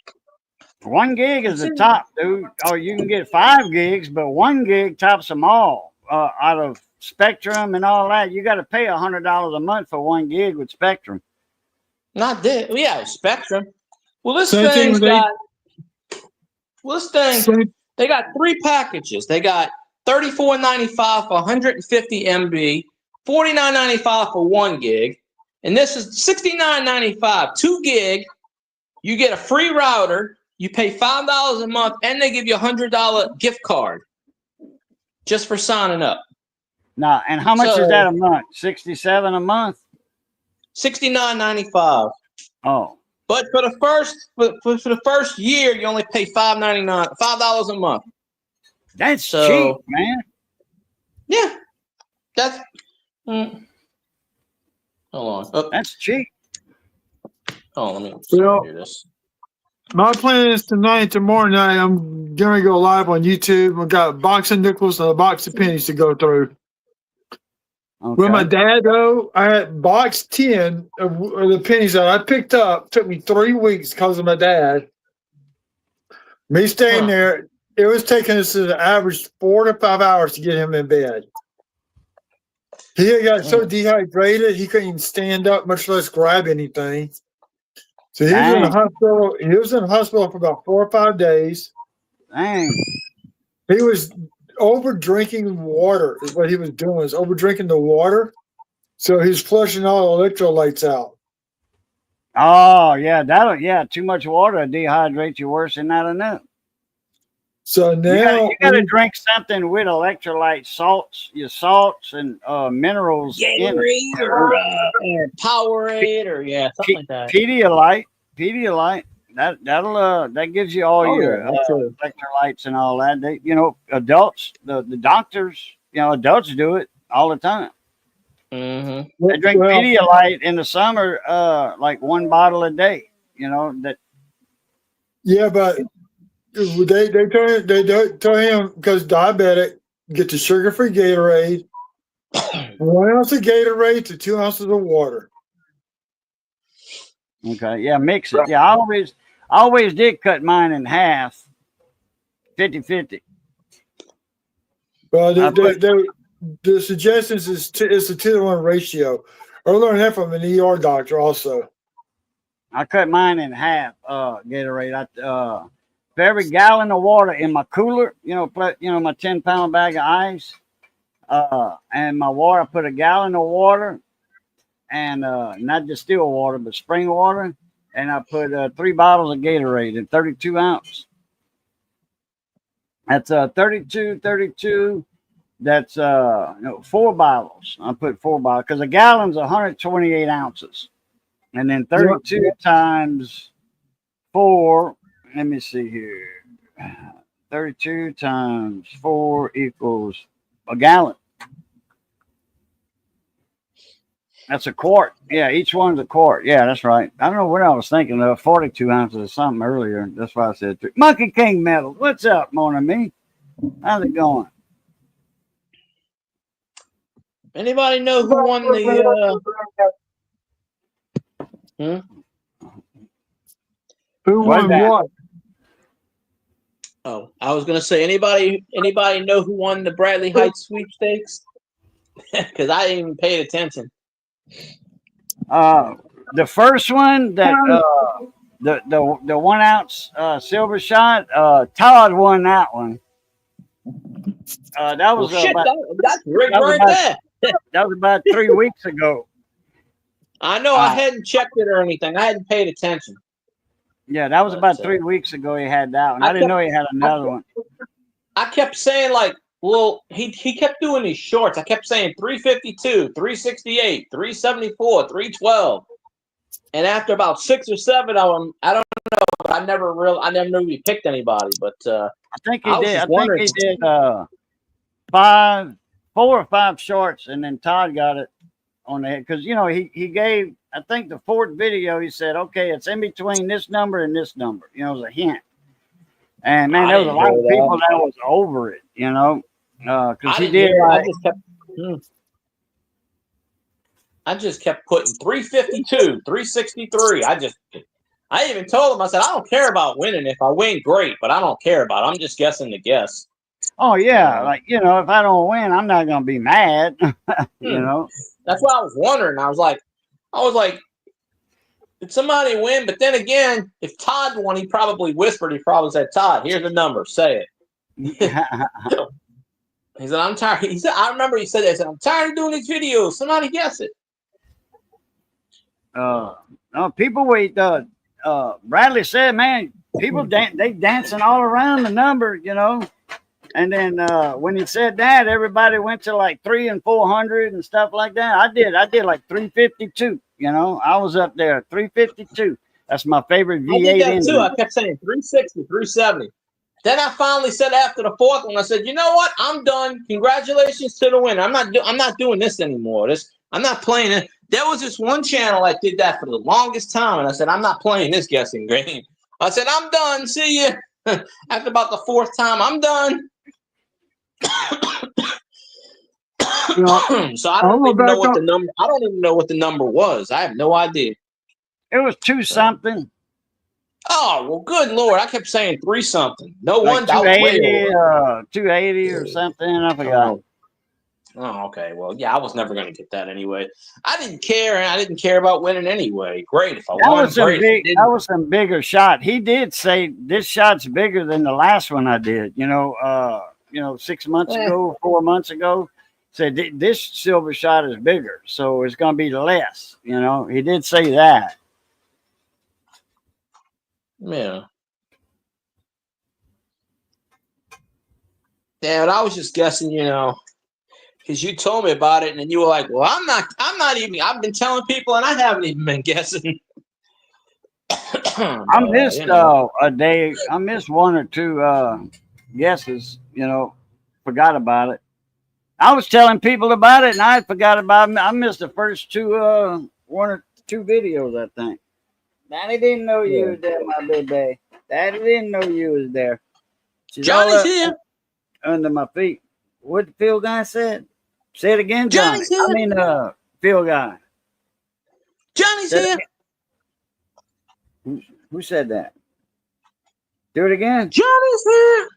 1 gig is the top, dude. Oh, you can get 5 gigs, but 1 gig tops them all out of Spectrum and all that. You got to pay $100 a month for 1 gig with Spectrum. Not this. Yeah, Spectrum. Well, this thing's got. Well, this thing. They got 3 packages. They got $34.95 for 150 MB, $49.95 for 1 gig, and this is $69.95 2 gig. You get a free router. You pay $5 a month, and they give you a $100 gift card just for signing up. Now, and how much is that a month? $67 a month. $69.95. Oh, but for the first year, you only pay $5.99, $5 a month. That's cheap, man. Yeah, that's. Hold on. Oh. That's cheap. Oh, let me do this. My plan is tomorrow night, I'm going to go live on YouTube. I've got a box of nickels and a box of pennies to go through. Okay. With my dad, though, I had box 10 of the pennies that I picked up. It took me 3 weeks because of my dad. Me staying there, it was taking us an average 4 to 5 hours to get him in bed. He got so dehydrated, he couldn't even stand up, much less grab anything. So he was in the hospital. He was in the hospital for about 4 or 5 days. Dang. He was over drinking water. Is what he was doing. Was over drinking the water. So he's flushing all the electrolytes out. Oh yeah, too much water dehydrates you worse than not enough. So now You gotta drink something with electrolyte salts, your salts and minerals in it. Gatorade or Powerade or something like that. Pedialyte. That gives you all Oh your yeah, that's true. electrolytes and all that. They, adults, the doctors, adults do it all the time. Mm-hmm. They drink well, Pedialyte in the summer, like one bottle a day. That yeah, but they tell him because diabetic get the sugar free Gatorade, 1 ounce of Gatorade to 2 ounces of water. okay, yeah, mix it. Yeah, I always did cut mine in half, 50-50. Well, I put the suggestions is it's a 2-to-1 ratio. I learned that from an ER doctor also. I cut mine in half, Gatorade. For every gallon of water in my cooler, my 10-pound bag of ice, and my water, I put a gallon of water, and not distilled water, but spring water, and I put 3 bottles of Gatorade in 32 ounce. That's 32. That's 4 bottles. I put 4 bottles because a gallon's 128 ounces, and then 32 times 4. Let me see here. 32 times 4 equals a gallon. That's a quart. Yeah, each one's a quart. Yeah, that's right. I don't know what I was thinking of. 42 ounces or something earlier. That's why I said 3. Monkey King Metal. What's up, Mona Me? How's it going? Anybody know who won the? Who won what? Oh, I was gonna say anybody know who won the Bradley Heights sweepstakes? Because I ain't even paid attention. The first one that the 1 ounce silver shot, Todd won that one. That was that's rigged right there. That was about 3 weeks ago. I know I hadn't checked it or anything. I hadn't paid attention. Yeah, that was about 3 weeks ago. He had that one. I didn't know he had another one. I kept saying he kept doing these shorts. I kept saying 352, 368, 374, 312. And after about 6 or 7 of them, I don't know, but I never knew he picked anybody. But I think he did. I think he did 4 or 5 shorts, and then Todd got it on the head because he gave. I think the 4th video he said, okay, it's in between this number and this number. It was a hint. And man, there was a lot of people that was over it, because he did. I just kept putting 352, 363. I even told him, I said, I don't care about winning. If I win, great, but I don't care about it. I'm just guessing the guess. Oh yeah, if I don't win, I'm not gonna be mad. That's what I was wondering. I was like, did somebody win? But then again, if Todd won, he probably whispered. He probably said, Todd, here's the number. Say it. He said, I'm tired. He said, I remember he said that. He said, I'm tired of doing these videos. Somebody guess it. No, people wait. Bradley said, man, people they dancing all around the number, And then when he said that, everybody went to like 300 and 400 and stuff like that. I did like 352. I was up there 352. That's my favorite V8 I did that engine. too. I kept saying 360, 370. Then I finally said after the 4th one, I said, you know what? I'm done. Congratulations to the winner. I'm not doing this anymore. I'm not playing it. There was this one channel that did that for the longest time, and I said, I'm not playing this guessing game. I said, I'm done. See you. After about the 4th time, I'm done. So I don't even know what the number. I don't even know what the number was. I have no idea. It was 2 something. Oh well, good Lord! I kept saying 3 something. No like wonder. 280, 280 or something. I forgot. Oh, okay. Well, yeah, I was never going to get that anyway. I didn't care, and I didn't care about winning anyway. Great if I won. Great. That was some bigger shot. He did say this shot's bigger than the last one I did. 6 months ago, 4 months ago. Said this silver shot is bigger, so it's going to be less. He did say that. Yeah. Yeah, and I was just guessing, because you told me about it, and then you were like, "Well, I'm not even. I've been telling people, and I haven't even been guessing." I missed a day. I missed one or two guesses. Forgot about it. I was telling people about it, and I forgot about it. I missed the first one or two videos. I think. Daddy didn't know you was there, my baby. Daddy didn't know you was there. She's all Johnny's up here. under my feet. What the field guy said? Say it again, Johnny. Johnny's here. I mean, field guy. Johnny's Say it here. again. Who said that? Do it again. Johnny's here.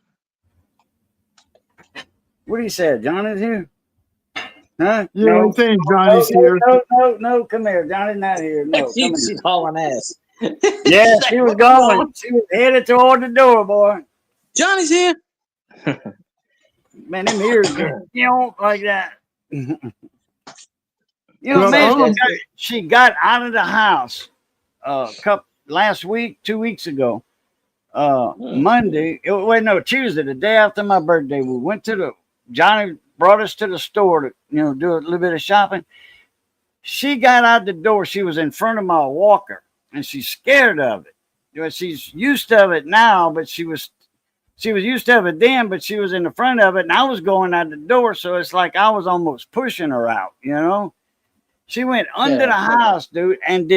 What he said? Johnny's here? Huh? Yeah, No. I'm saying Johnny's here. No, come here. Johnny's not here. No, come here. She's hauling ass. Yeah, She's like, she was "What's going going. on?" She was headed toward the door, boy. Johnny's here. Man, them ears go like that. Well, man, she got out of the house last week, 2 weeks ago. Monday, Tuesday, the day after my birthday. We went to Johnny brought us to the store to, do a little bit of shopping. She got out the door. She was in front of my walker, and she's scared of it. She's used to it now, but she was used to it then, but she was in the front of it, and I was going out the door, so it's like I was almost pushing her out, She went under the house, dude, and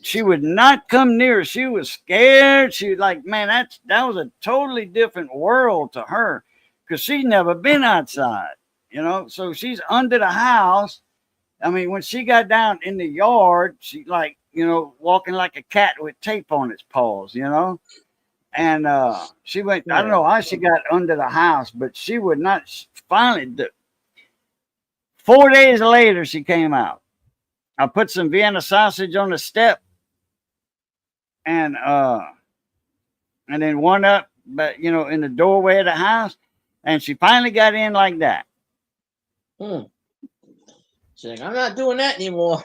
she would not come near. She was scared. She was like, man, that was a totally different world to her because she's never been outside, So she's under the house. I mean, when she got down in the yard, she like, walking like a cat with tape on its paws, And she went, I don't know how she got under the house, but she would not. Finally, 4 days later, she came out. I put some Vienna sausage on the step, and then one up, but in the doorway of the house, and she finally got in like that. She's like, I'm not doing that anymore.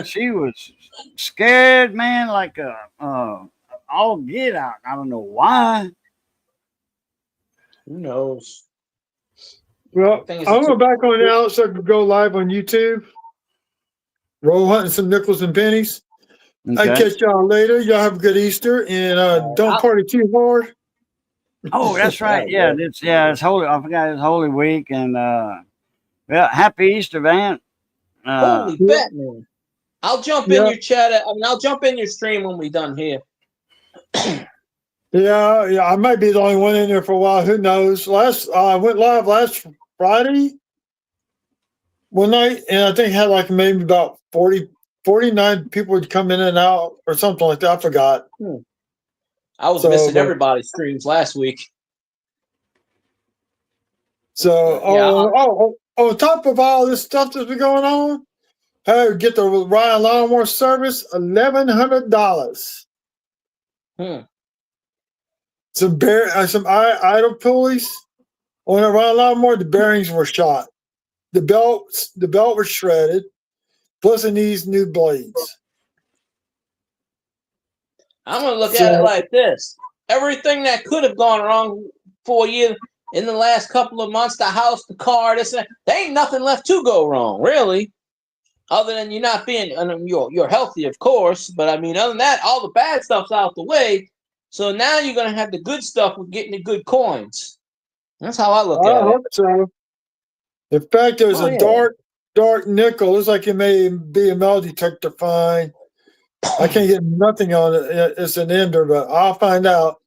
She was scared, man, like all get out. I don't know why. Who knows? Well, I'll go back on now so I can go live on YouTube. Roll hunting some nickels and pennies. Okay. I catch y'all later. Y'all have a good Easter and don't party too hard. Oh, that's right. Yeah, it's holy. I forgot it's Holy Week, and happy Easter, man. Holy fat man! I'll jump in your chat. I'll jump in your stream when we're done here. Yeah, I might be the only one in there for a while. Who knows? I went live last Friday one night, and I think had like maybe about 49 people would come in and out or something like that. I forgot. I was missing everybody's streams last week. So, on top of all this stuff that's been going on, I get the Ryan Lawnmower service, $1,100. Some idle pulleys on a Ryan Lawnmower. The bearings were shot. The belt was shredded. Plus, it needs new blades. I'm gonna look at it like this: everything that could have gone wrong for you in the last couple of months, the house, the car, this and that, there ain't nothing left to go wrong, really. Other than you not being, you're healthy, of course, but I mean, other than that, all the bad stuff's out the way. So now you're gonna have the good stuff with getting the good coins. That's how I look at it. I hope so. In fact, there's a dark nickel. Looks like it may be a metal detector find. I can't get nothing on it. It's an ender, but I'll find out.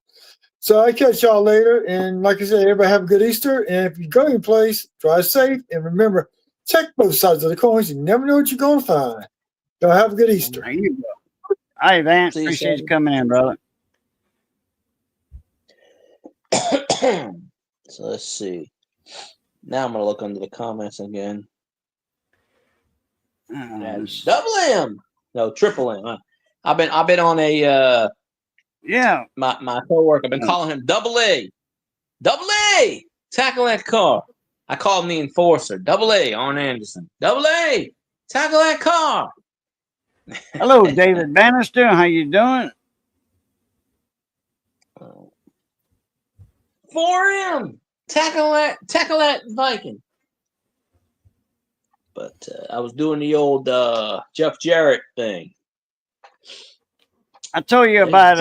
So I catch y'all later. And like I said, everybody have a good Easter. And if you go any place, drive safe. And remember, check both sides of the coins. You never know what you're going to find. So have a good Easter. There you go. Hey, Vance, appreciate you coming in, brother. So let's see. Now I'm gonna look under the comments again. Double M, no triple M. I've been on a my coworker. I've been calling him Double A, tackle that car. I call him the enforcer. Double A, Arn Anderson. Double A, tackle that car. Hello, David Bannister. How you doing? for him. Tackle that Viking. But I was doing the old Jeff Jarrett thing. I told you about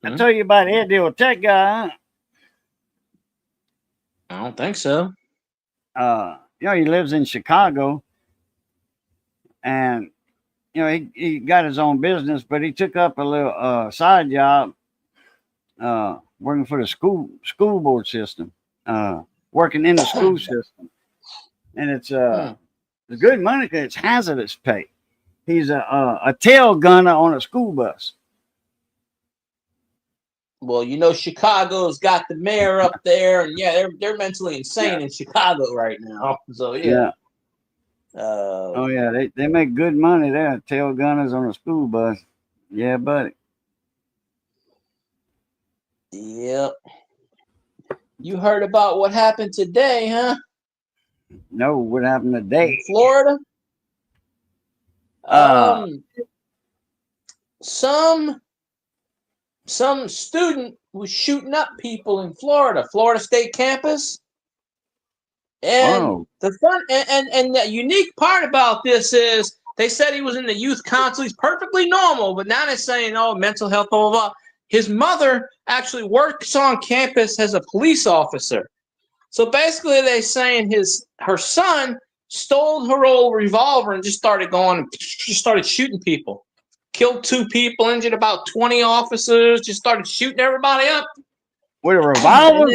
Eddie Tech guy. Huh? I don't think so. He lives in Chicago, and he got his own business, but he took up a little side job working for the school board system, working in the school system, and it's good money because it's hazardous pay. He's a tail gunner on a school bus. Well, Chicago's got the mayor up there, and they're mentally insane in Chicago right now. So yeah. They make good money there. Tail gunners on a school bus. Yeah, buddy. Yep. You heard about what happened today, huh? No, what happened today? In Florida? Some student was shooting up people in Florida State campus. And the fun and the unique part about this is they said he was in the youth council. He's perfectly normal, but now they're saying, mental health, blah, blah, blah. His mother actually works on campus as a police officer. So basically they're saying her son stole her old revolver and just started shooting people. Killed 2 people, injured about 20 officers, just started shooting everybody up. With a revolver?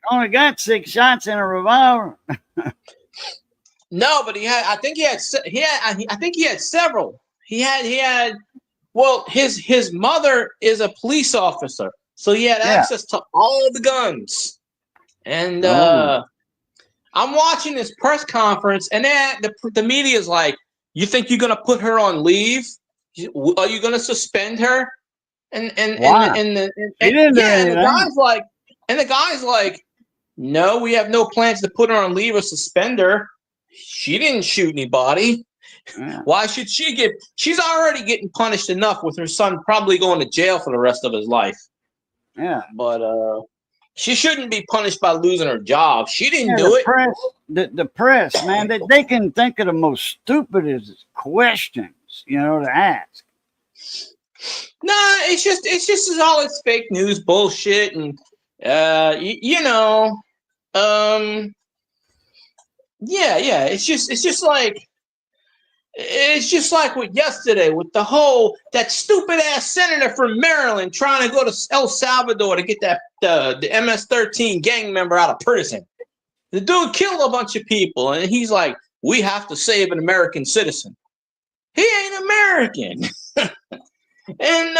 Only got 6 shots in a revolver. No, but I think he had several. He had well, his mother is a police officer, so he had access to all the guns. And I'm watching this press conference, and the media is like, "You think you're gonna put her on leave? Are you gonna suspend her?" And the guy's like, "No, we have no plans to put her on leave or suspend her. She didn't shoot anybody. Yeah. Why should she get? She's already getting punished enough with her son probably going to jail for the rest of his life. Yeah, but she shouldn't be punished by losing her job. She didn't do it." The press, man, they can think of the most stupidest questions, to ask. Nah, it's just all it's fake news bullshit, and it's just like with yesterday with that stupid ass senator from Maryland trying to go to El Salvador to get the MS-13 gang member out of prison. The dude killed a bunch of people, and he's like, "We have to save an American citizen." He ain't American. And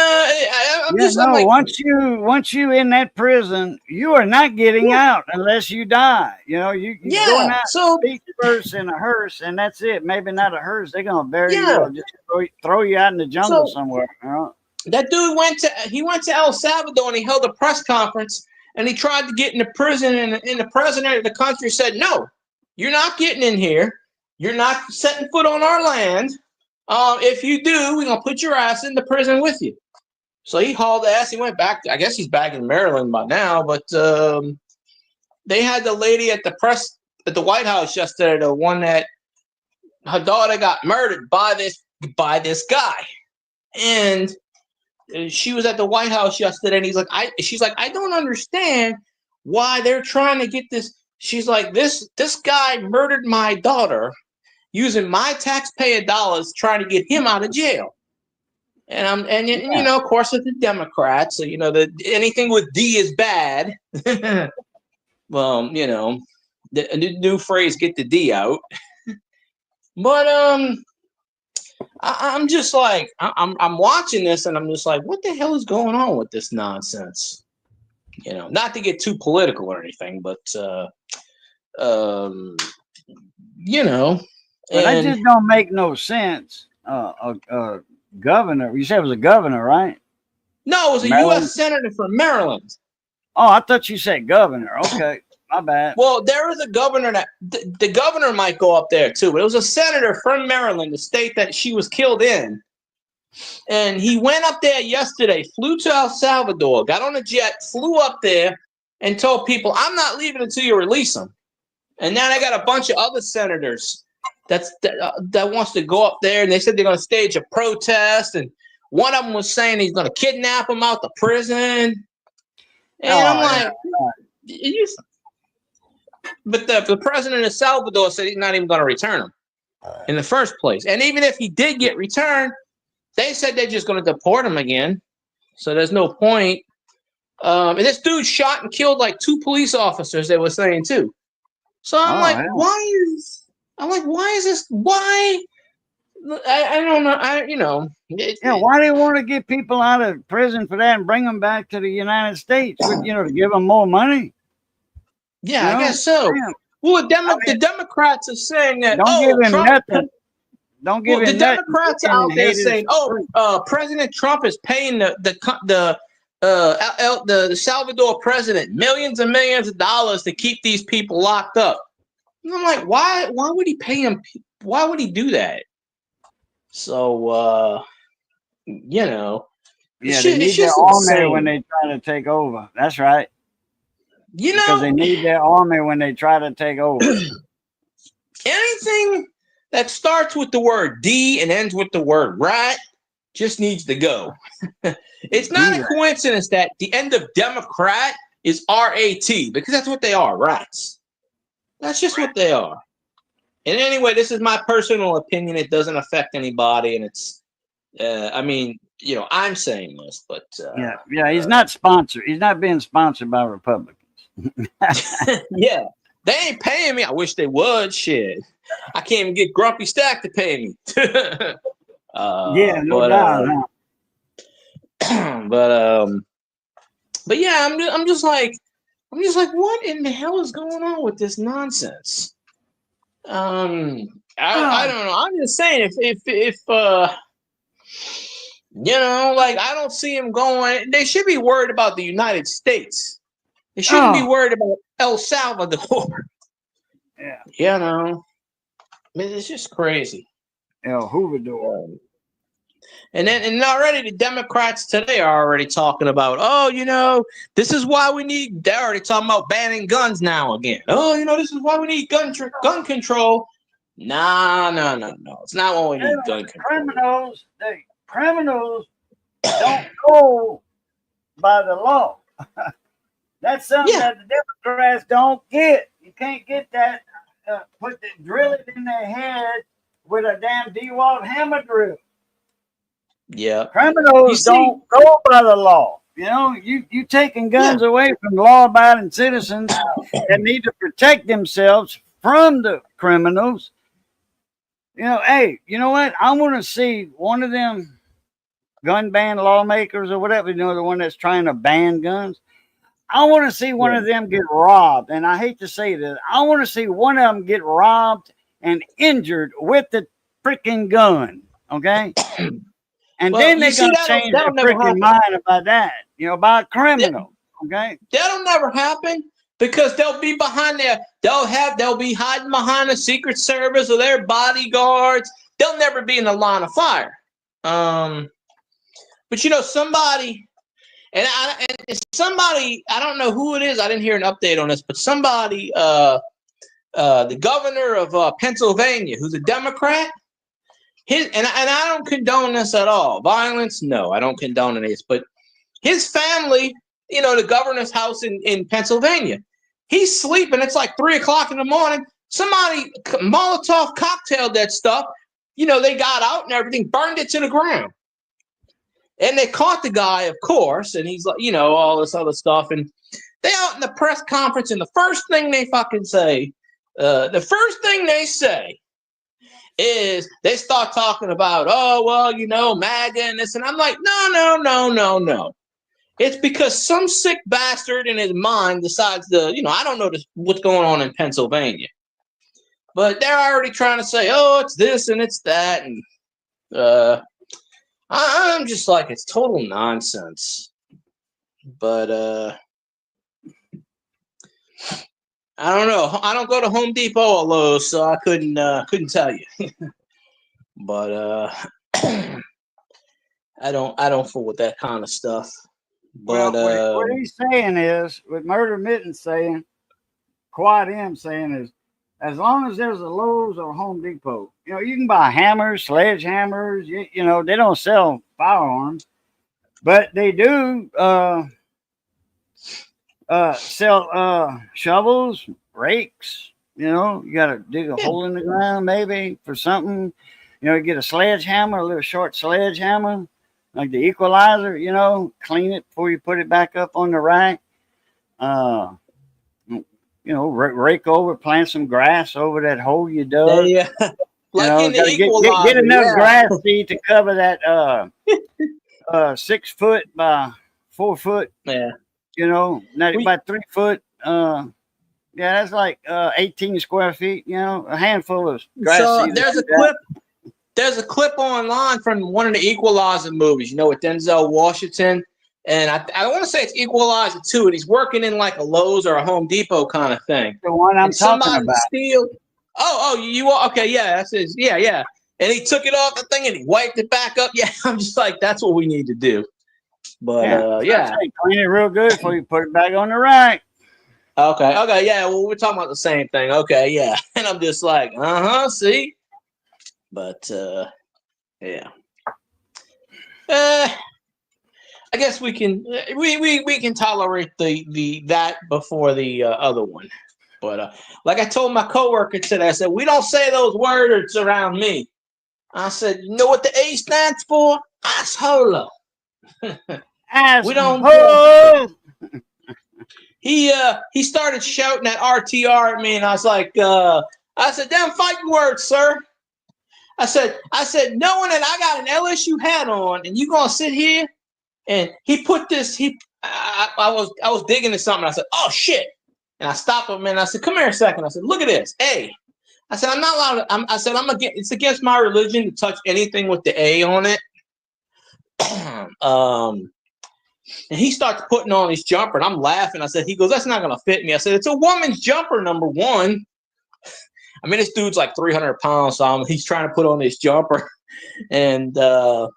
once you in that prison, you are not getting out unless you die. You going out first in a hearse, and that's it. Maybe not a hearse; they're gonna bury you or just throw you out in the jungle somewhere. That dude went to El Salvador and he held a press conference and he tried to get into prison, and the president of the country said, "No, you're not getting in here. You're not setting foot on our land. If you do, we're gonna put your ass into prison with you." So he hauled ass. He went back. I guess he's back in Maryland by now. But they had the lady at the White House yesterday, the one that her daughter got murdered by this guy, and she was at the White House yesterday. And she's like, "I don't understand why they're trying to get this." She's like, "This guy murdered my daughter, using my taxpayer dollars, trying to get him out of jail." And of course, with the Democrats, so anything with D is bad. Well, the new phrase, "get the D out." But I'm just like, I'm watching this, and I'm just like, what the hell is going on with this nonsense? Not to get too political or anything, but But that just don't make no sense. Governor, you said it was a governor, right? No, it was a U.S. senator from Maryland. Oh, I thought you said governor. Okay, my bad. Well, there is a governor that the governor might go up there too, but it was a senator from Maryland, the state that she was killed in. And he went up there yesterday, flew to El Salvador, got on a jet, flew up there, and told people, I'm not leaving until you release him. And now they got a bunch of other senators that wants to go up there, and they said they're going to stage a protest. And one of them was saying he's going to kidnap him out the prison. And I'm like, but the president of El Salvador said he's not even going to return him in the first place. And even if he did get returned, they said they're just going to deport him again. So there's no point. And this dude shot and killed like 2 police officers, they were saying too. So I'm like, hell. why is this? Why? I don't know. Why do you want to get people out of prison for that and bring them back to the United States? To give them more money. Yeah, I guess so. Damn. Well, the Democrats are saying that. Don't give him Trump, nothing. Don't give him the nothing. Democrats out there saying, President Trump is paying the Salvador president millions and millions of dollars to keep these people locked up. And I'm like, why would he pay him? Why would he do that? So, Yeah, they need their army when they try to take over. That's right. Because they need their army when they try to take over. Anything that starts with the word D and ends with the word rat just needs to go. It's not a coincidence that the end of Democrat is RAT, because that's what they are, rats. That's just what they are. And anyway, this is my personal opinion. It doesn't affect anybody, and it's, I'm saying this, but he's not sponsored. He's not being sponsored by Republicans. Yeah, they ain't paying me. I wish they would. Shit, I can't even get Grumpy Stack to pay me. No doubt. But yeah, I'm just like, what in the hell is going on with this nonsense? I don't know. I'm just saying, if I don't see him going. They should be worried about the United States. They shouldn't be worried about El Salvador. Yeah. It's just crazy. El Salvador. And already the Democrats today are already talking about, this is why we need. They're already talking about banning guns now again. This is why we need gun control. No. It's not what we need gun control. Criminals don't go by the law. That's something that the Democrats don't get. You can't get that. Drill it in their head with a damn DeWalt hammer drill. Yeah. Criminals don't go by the law. You taking guns away from law-abiding citizens that need to protect themselves from the criminals. Hey, you know what? I want to see one of them gun ban lawmakers or whatever, the one that's trying to ban guns. I want to see one of them get robbed. And I hate to say this. I want to see one of them get robbed and injured with the freaking gun. Okay? And then they're going to change their freaking mind about that, about criminals. Okay? That'll never happen because they'll be they'll be hiding behind the Secret Service or their bodyguards. They'll never be in the line of fire. But somebody, and somebody, I don't know who it is. I didn't hear an update on this, but somebody, the governor of Pennsylvania, who's a Democrat, and I don't condone this at all. Violence, no, I don't condone this. But his family, the governor's house in Pennsylvania, he's sleeping. It's like 3:00 in the morning. Somebody Molotov cocktailed that stuff. They got out and everything, burned it to the ground. And they caught the guy, of course, and he's like, all this other stuff. And they out in the press conference, and the first thing they fucking say, is they start talking about, MAGA and this. And I'm like, no. It's because some sick bastard in his mind decides I don't know what's going on in Pennsylvania. But they're already trying to say, it's this and it's that. And I'm just like, it's total nonsense. But I don't know. I don't go to Home Depot or Lowe's, so I couldn't tell you. But I don't fool with that kind of stuff. But what he's saying is, what Murder Mitten's saying, Quad M saying is, as long as there's a Lowe's or Home Depot, you can buy hammers, sledgehammers. They don't sell firearms, but they do sell shovels, rakes. You got to dig a hole in the ground maybe for something. You get a sledgehammer, a little short sledgehammer, like the equalizer. Clean it before you put it back up on the rack. Rake over, plant some grass over that hole you dug. Yeah, like in the get enough grass seed to cover that 6 foot by 4 foot. Yeah, not by 3 foot. That's like 18 square feet. A handful of grass seed. There's a clip online from one of the Equalizer movies. With Denzel Washington. And I want to say it's Equalizer 2, and he's working in like a Lowe's or a Home Depot kind of thing. The one I'm talking about. You are? Okay, yeah, that's his. Yeah. And he took it off the thing and he wiped it back up. Yeah, I'm just like, that's what we need to do. But, clean it real good before you put it back on the rack. Okay, yeah, well, we're talking about the same thing. Okay, yeah. And I'm just like, see? But, yeah. I guess we can tolerate that before the other one, but like I told my coworker today, I said we don't say those words around me. I said, you know what the A stands for? Asshole. We don't. He started shouting at RTR at me, and I was like, I said, damn fighting words, sir. I said, knowing that I got an LSU hat on, and you gonna sit here. And he put this. I was digging into something. I said, "Oh shit!" And I stopped him and I said, "Come here a second." I said, "Look at this, A." I said, "I'm not allowed to." I said, It's against my religion to touch anything with the A on it." And he starts putting on his jumper, and I'm laughing. I said, "He goes, that's not gonna fit me." I said, "It's a woman's jumper, number one." I mean, this dude's like 300 pounds, so he's trying to put on his jumper. And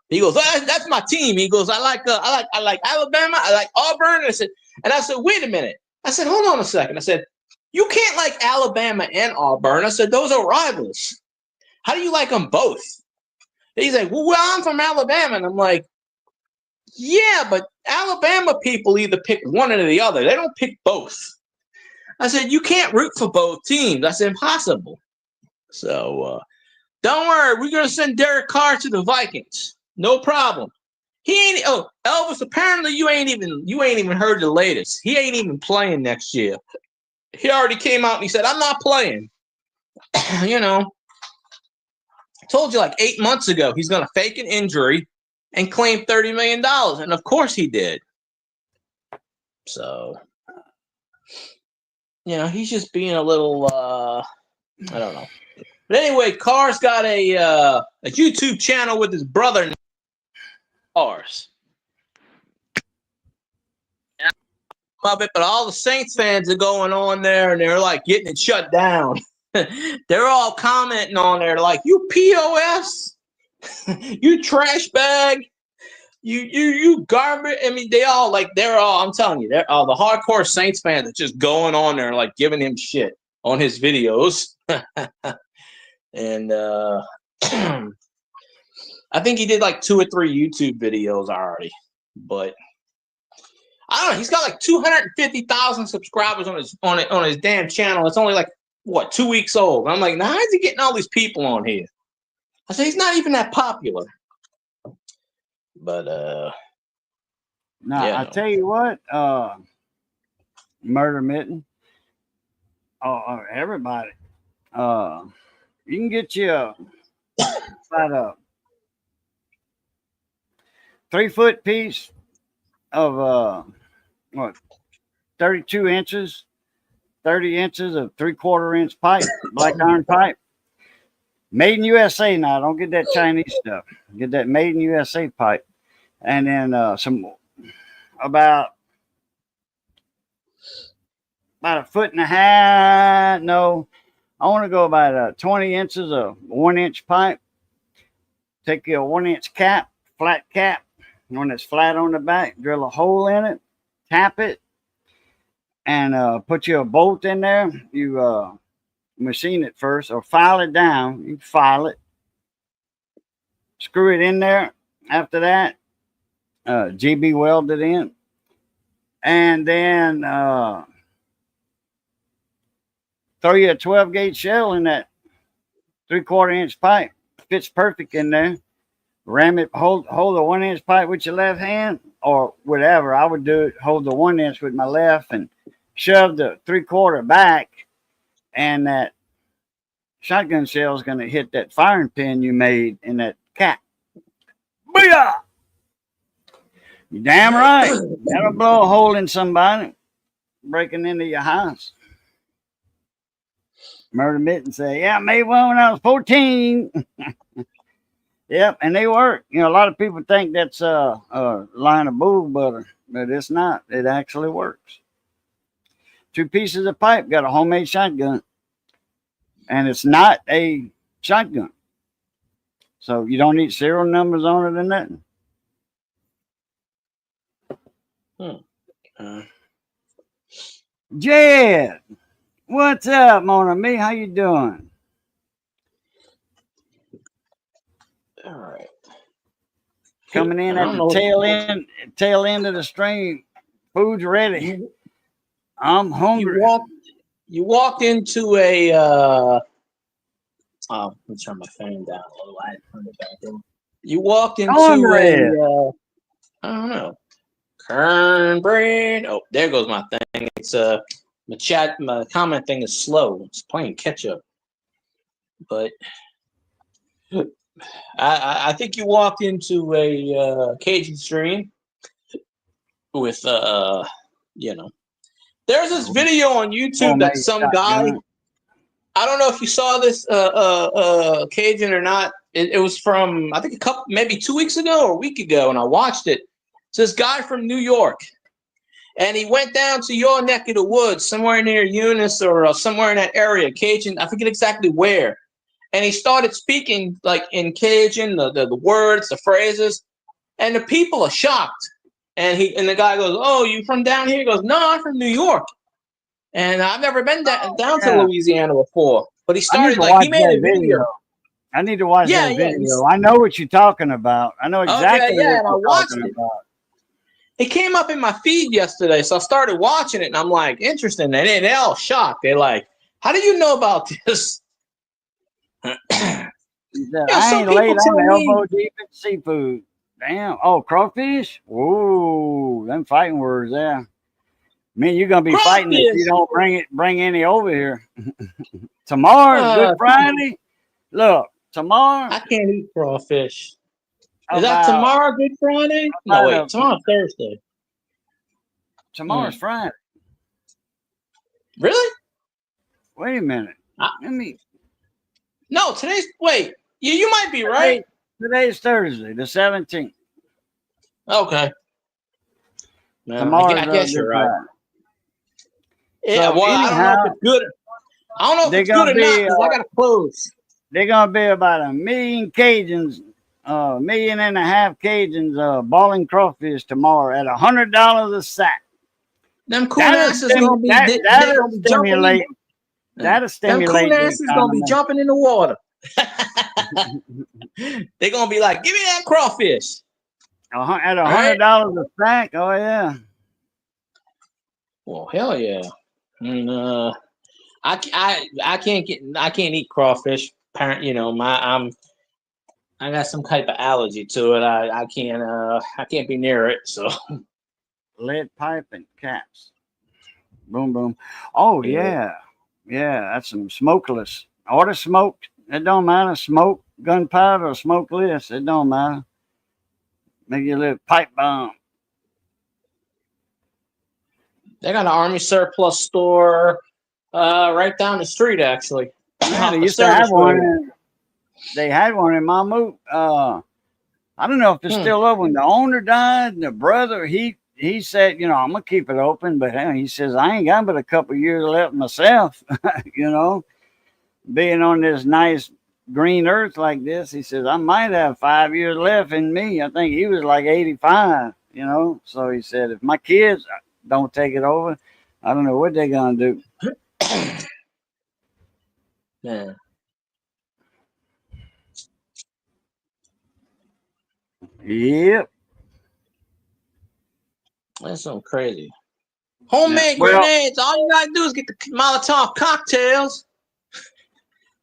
he goes, "That's my team." He goes, I like Alabama, I like Auburn. And I said, "Wait a minute." I said, "Hold on a second." I said, "You can't like Alabama and Auburn." I said, "Those are rivals. How do you like them both?" And he's like, "Well, I'm from Alabama." And I'm like, "Yeah, but Alabama people either pick one or the other. They don't pick both." I said, "You can't root for both teams. That's impossible." So, don't worry, we're gonna send Derek Carr to the Vikings. No problem. He ain't. Oh, Elvis. Apparently, you ain't even heard the latest. He ain't even playing next year. He already came out and he said, "I'm not playing." I told you like 8 months ago he's gonna fake an injury and claim $30 million, and of course he did. So, he's just being a little. I don't know. But anyway, Carr's got a YouTube channel with his brother. Cars. Of it, but all the Saints fans are going on there and they're like getting it shut down. They're all commenting on there like, "You POS, you trash bag, you garbage." I mean, they're all. I'm telling you, they're all the hardcore Saints fans are just going on there like giving him shit on his videos. And I think he did like 2 or 3 YouTube videos already, but I don't know. He's got like 250,000 subscribers on his damn channel. It's only like 2 weeks old. I'm like, now how is he getting all these people on here? I said, he's not even that popular. But I tell you what, Murder Mitten. Oh, everybody. You can get you about a 3 foot piece of 32 inches, 30 inches of 3/4 inch pipe, black iron pipe. Made in USA now. Don't get that Chinese stuff. Get that made in USA pipe. And then some about a foot and a half. No, I want to go about 20 inches of 1 inch pipe. Take your 1 inch cap, flat cap, when it's flat on the back, drill a hole in it, tap it, and put you a bolt in there. You machine it first or file it down. You file it, screw it in there. After that, GB weld it in, and then throw you a 12 gauge shell in that 3/4 inch pipe. Fits perfect in there. Ram it, hold the 1 inch pipe with your left hand or whatever. I would do it, hold the 1 inch with my left and shove the 3/4 back, and that shotgun shell is going to hit that firing pin you made in that cap. Booyah! You damn right. That'll blow a hole in somebody breaking into your house. Murder Mitten say, yeah, I made one when I was 14. Yep, and they work. You know, a lot of people think that's a line of bull butter, but it's not. It actually works. 2 pieces of pipe, got a homemade shotgun, and it's not a shotgun. So you don't need serial numbers on it or nothing. Jed, what's up, Mon ami? How you doing? All right. Coming in at the tail end of the stream. Food's ready. I'm hungry. You walked into a let me turn my fan down a little. I turned it back in. You walked into a I don't know. Cornbread. Oh, there goes my thing. It's my comment thing is slow. It's playing catch up. But I think you walked into a Cajun stream with you know. There's this video on YouTube that some guy, I don't know if you saw this Cajun or not. It was from, I think maybe 2 weeks ago or a week ago, and I watched it. It's this guy from New York, and he went down to your neck of the woods, somewhere near Eunice or somewhere in that area, Cajun. I forget exactly where. And he started speaking like in Cajun, the words, the phrases, and the people are shocked. And the guy goes, "Oh, you from down here?" He goes, "No, I'm from New York, and I've never been down to Louisiana before." But he started he made a video. I need to watch that video. I know what you're talking about. I know exactly what you're talking about. It came up in my feed yesterday, so I started watching it, and I'm like, interesting. And they're all shocked. They're like, "How do you know about this?" I ain't laid on elbow deep in seafood. Damn. Oh, crawfish? Whoa, them fighting words there. Man, you're gonna be fighting if you don't bring any over here. Tomorrow's Good Friday. Look, tomorrow. I can't eat crawfish. Is that tomorrow Good Friday? No, wait, tomorrow's Thursday. Tomorrow's Friday. Really? Wait a minute. No, you might be right. Today's Thursday, the 17th. Okay. No, Tomorrow, I guess you're right. Yeah, so I don't know if it's good. I don't know if it's good or not because I got to close. They're gonna be about 1 million Cajuns, 1.5 million Cajuns balling crawfish tomorrow at $100 a sack. Them cool asses gonna be stimulate. That'll stimulate. Them cool asses gonna be jumping in the water. They're gonna be like, "Give me that crawfish." At $100 a sack. Oh yeah. Well, hell yeah. And I can't eat crawfish. You know, I got some type of allergy to it. I can't be near it. So lead pipe and caps. Boom boom. Oh yeah. That's some smokeless. Order smoked. It don't matter. Smoke, gunpowder, or smokeless. It don't matter. Make you a little pipe bomb. They got an Army surplus store right down the street, actually. Yeah, they used to have one. They had one in Mammoth. I don't know if it's still open. The owner died, and the brother, he said, you know, I'm going to keep it open. But he says, I ain't got but a couple years left myself, you know, being on this nice green earth like this. He says, I might have 5 years left in me. I think he was like 85, you know. So he said, if my kids don't take it over, I don't know what they're going to do. Man. Yep. That's something crazy. Homemade Well, grenades. All you gotta do is get the Molotov cocktails.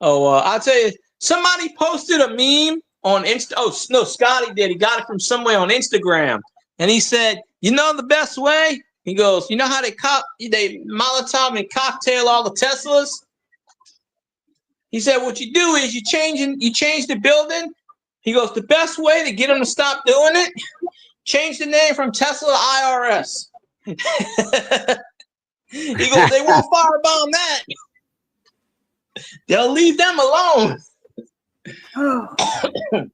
Oh, I'll tell you. Somebody posted a meme on Insta. Oh no, Scotty did. He got it from somewhere on Instagram, and he said, "You know the best way." He goes, "You know how they Molotov and cocktail all the Teslas." He said, "What you do is you change the building." He goes, "The best way to get them to stop doing it, change the name from Tesla to IRS." He goes, "They won't firebomb that. They'll leave them alone." But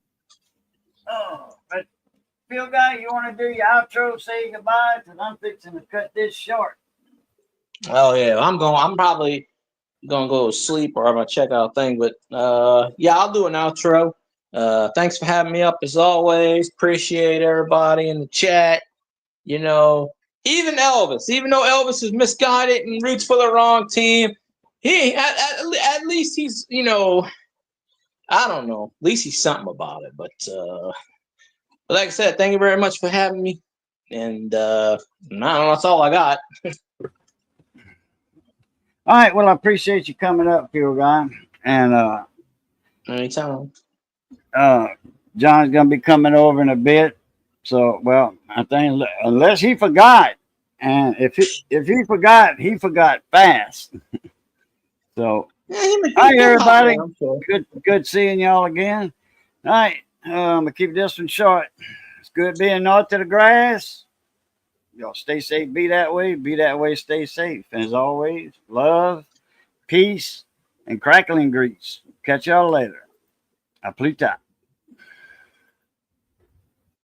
Phil Guy, you want to do your outro, say goodbye? Because I'm fixing to cut this short. Oh yeah, I'm probably gonna go to sleep or I'm gonna check out a thing. But yeah, I'll do an outro. Thanks for having me up as always. Appreciate everybody in the chat. You know, even Elvis, even though Elvis is misguided and roots for the wrong team, he at least he's, you know, I don't know, at least he's something about it. But like I said, thank you very much for having me. And I don't know, that's all I got. All right. Well, I appreciate you coming up, Phil Guy. And Anytime. John's going to be coming over in a bit. So, well, I think unless he forgot, and if he forgot fast. So, Yeah, hi everybody. Sure. Good seeing y'all again. All right, I'm gonna keep this one short. It's good being north of the grass. Y'all stay safe. Be that way. Stay safe. And as always, love, peace, and crackling grease. Catch y'all later. A Pluta.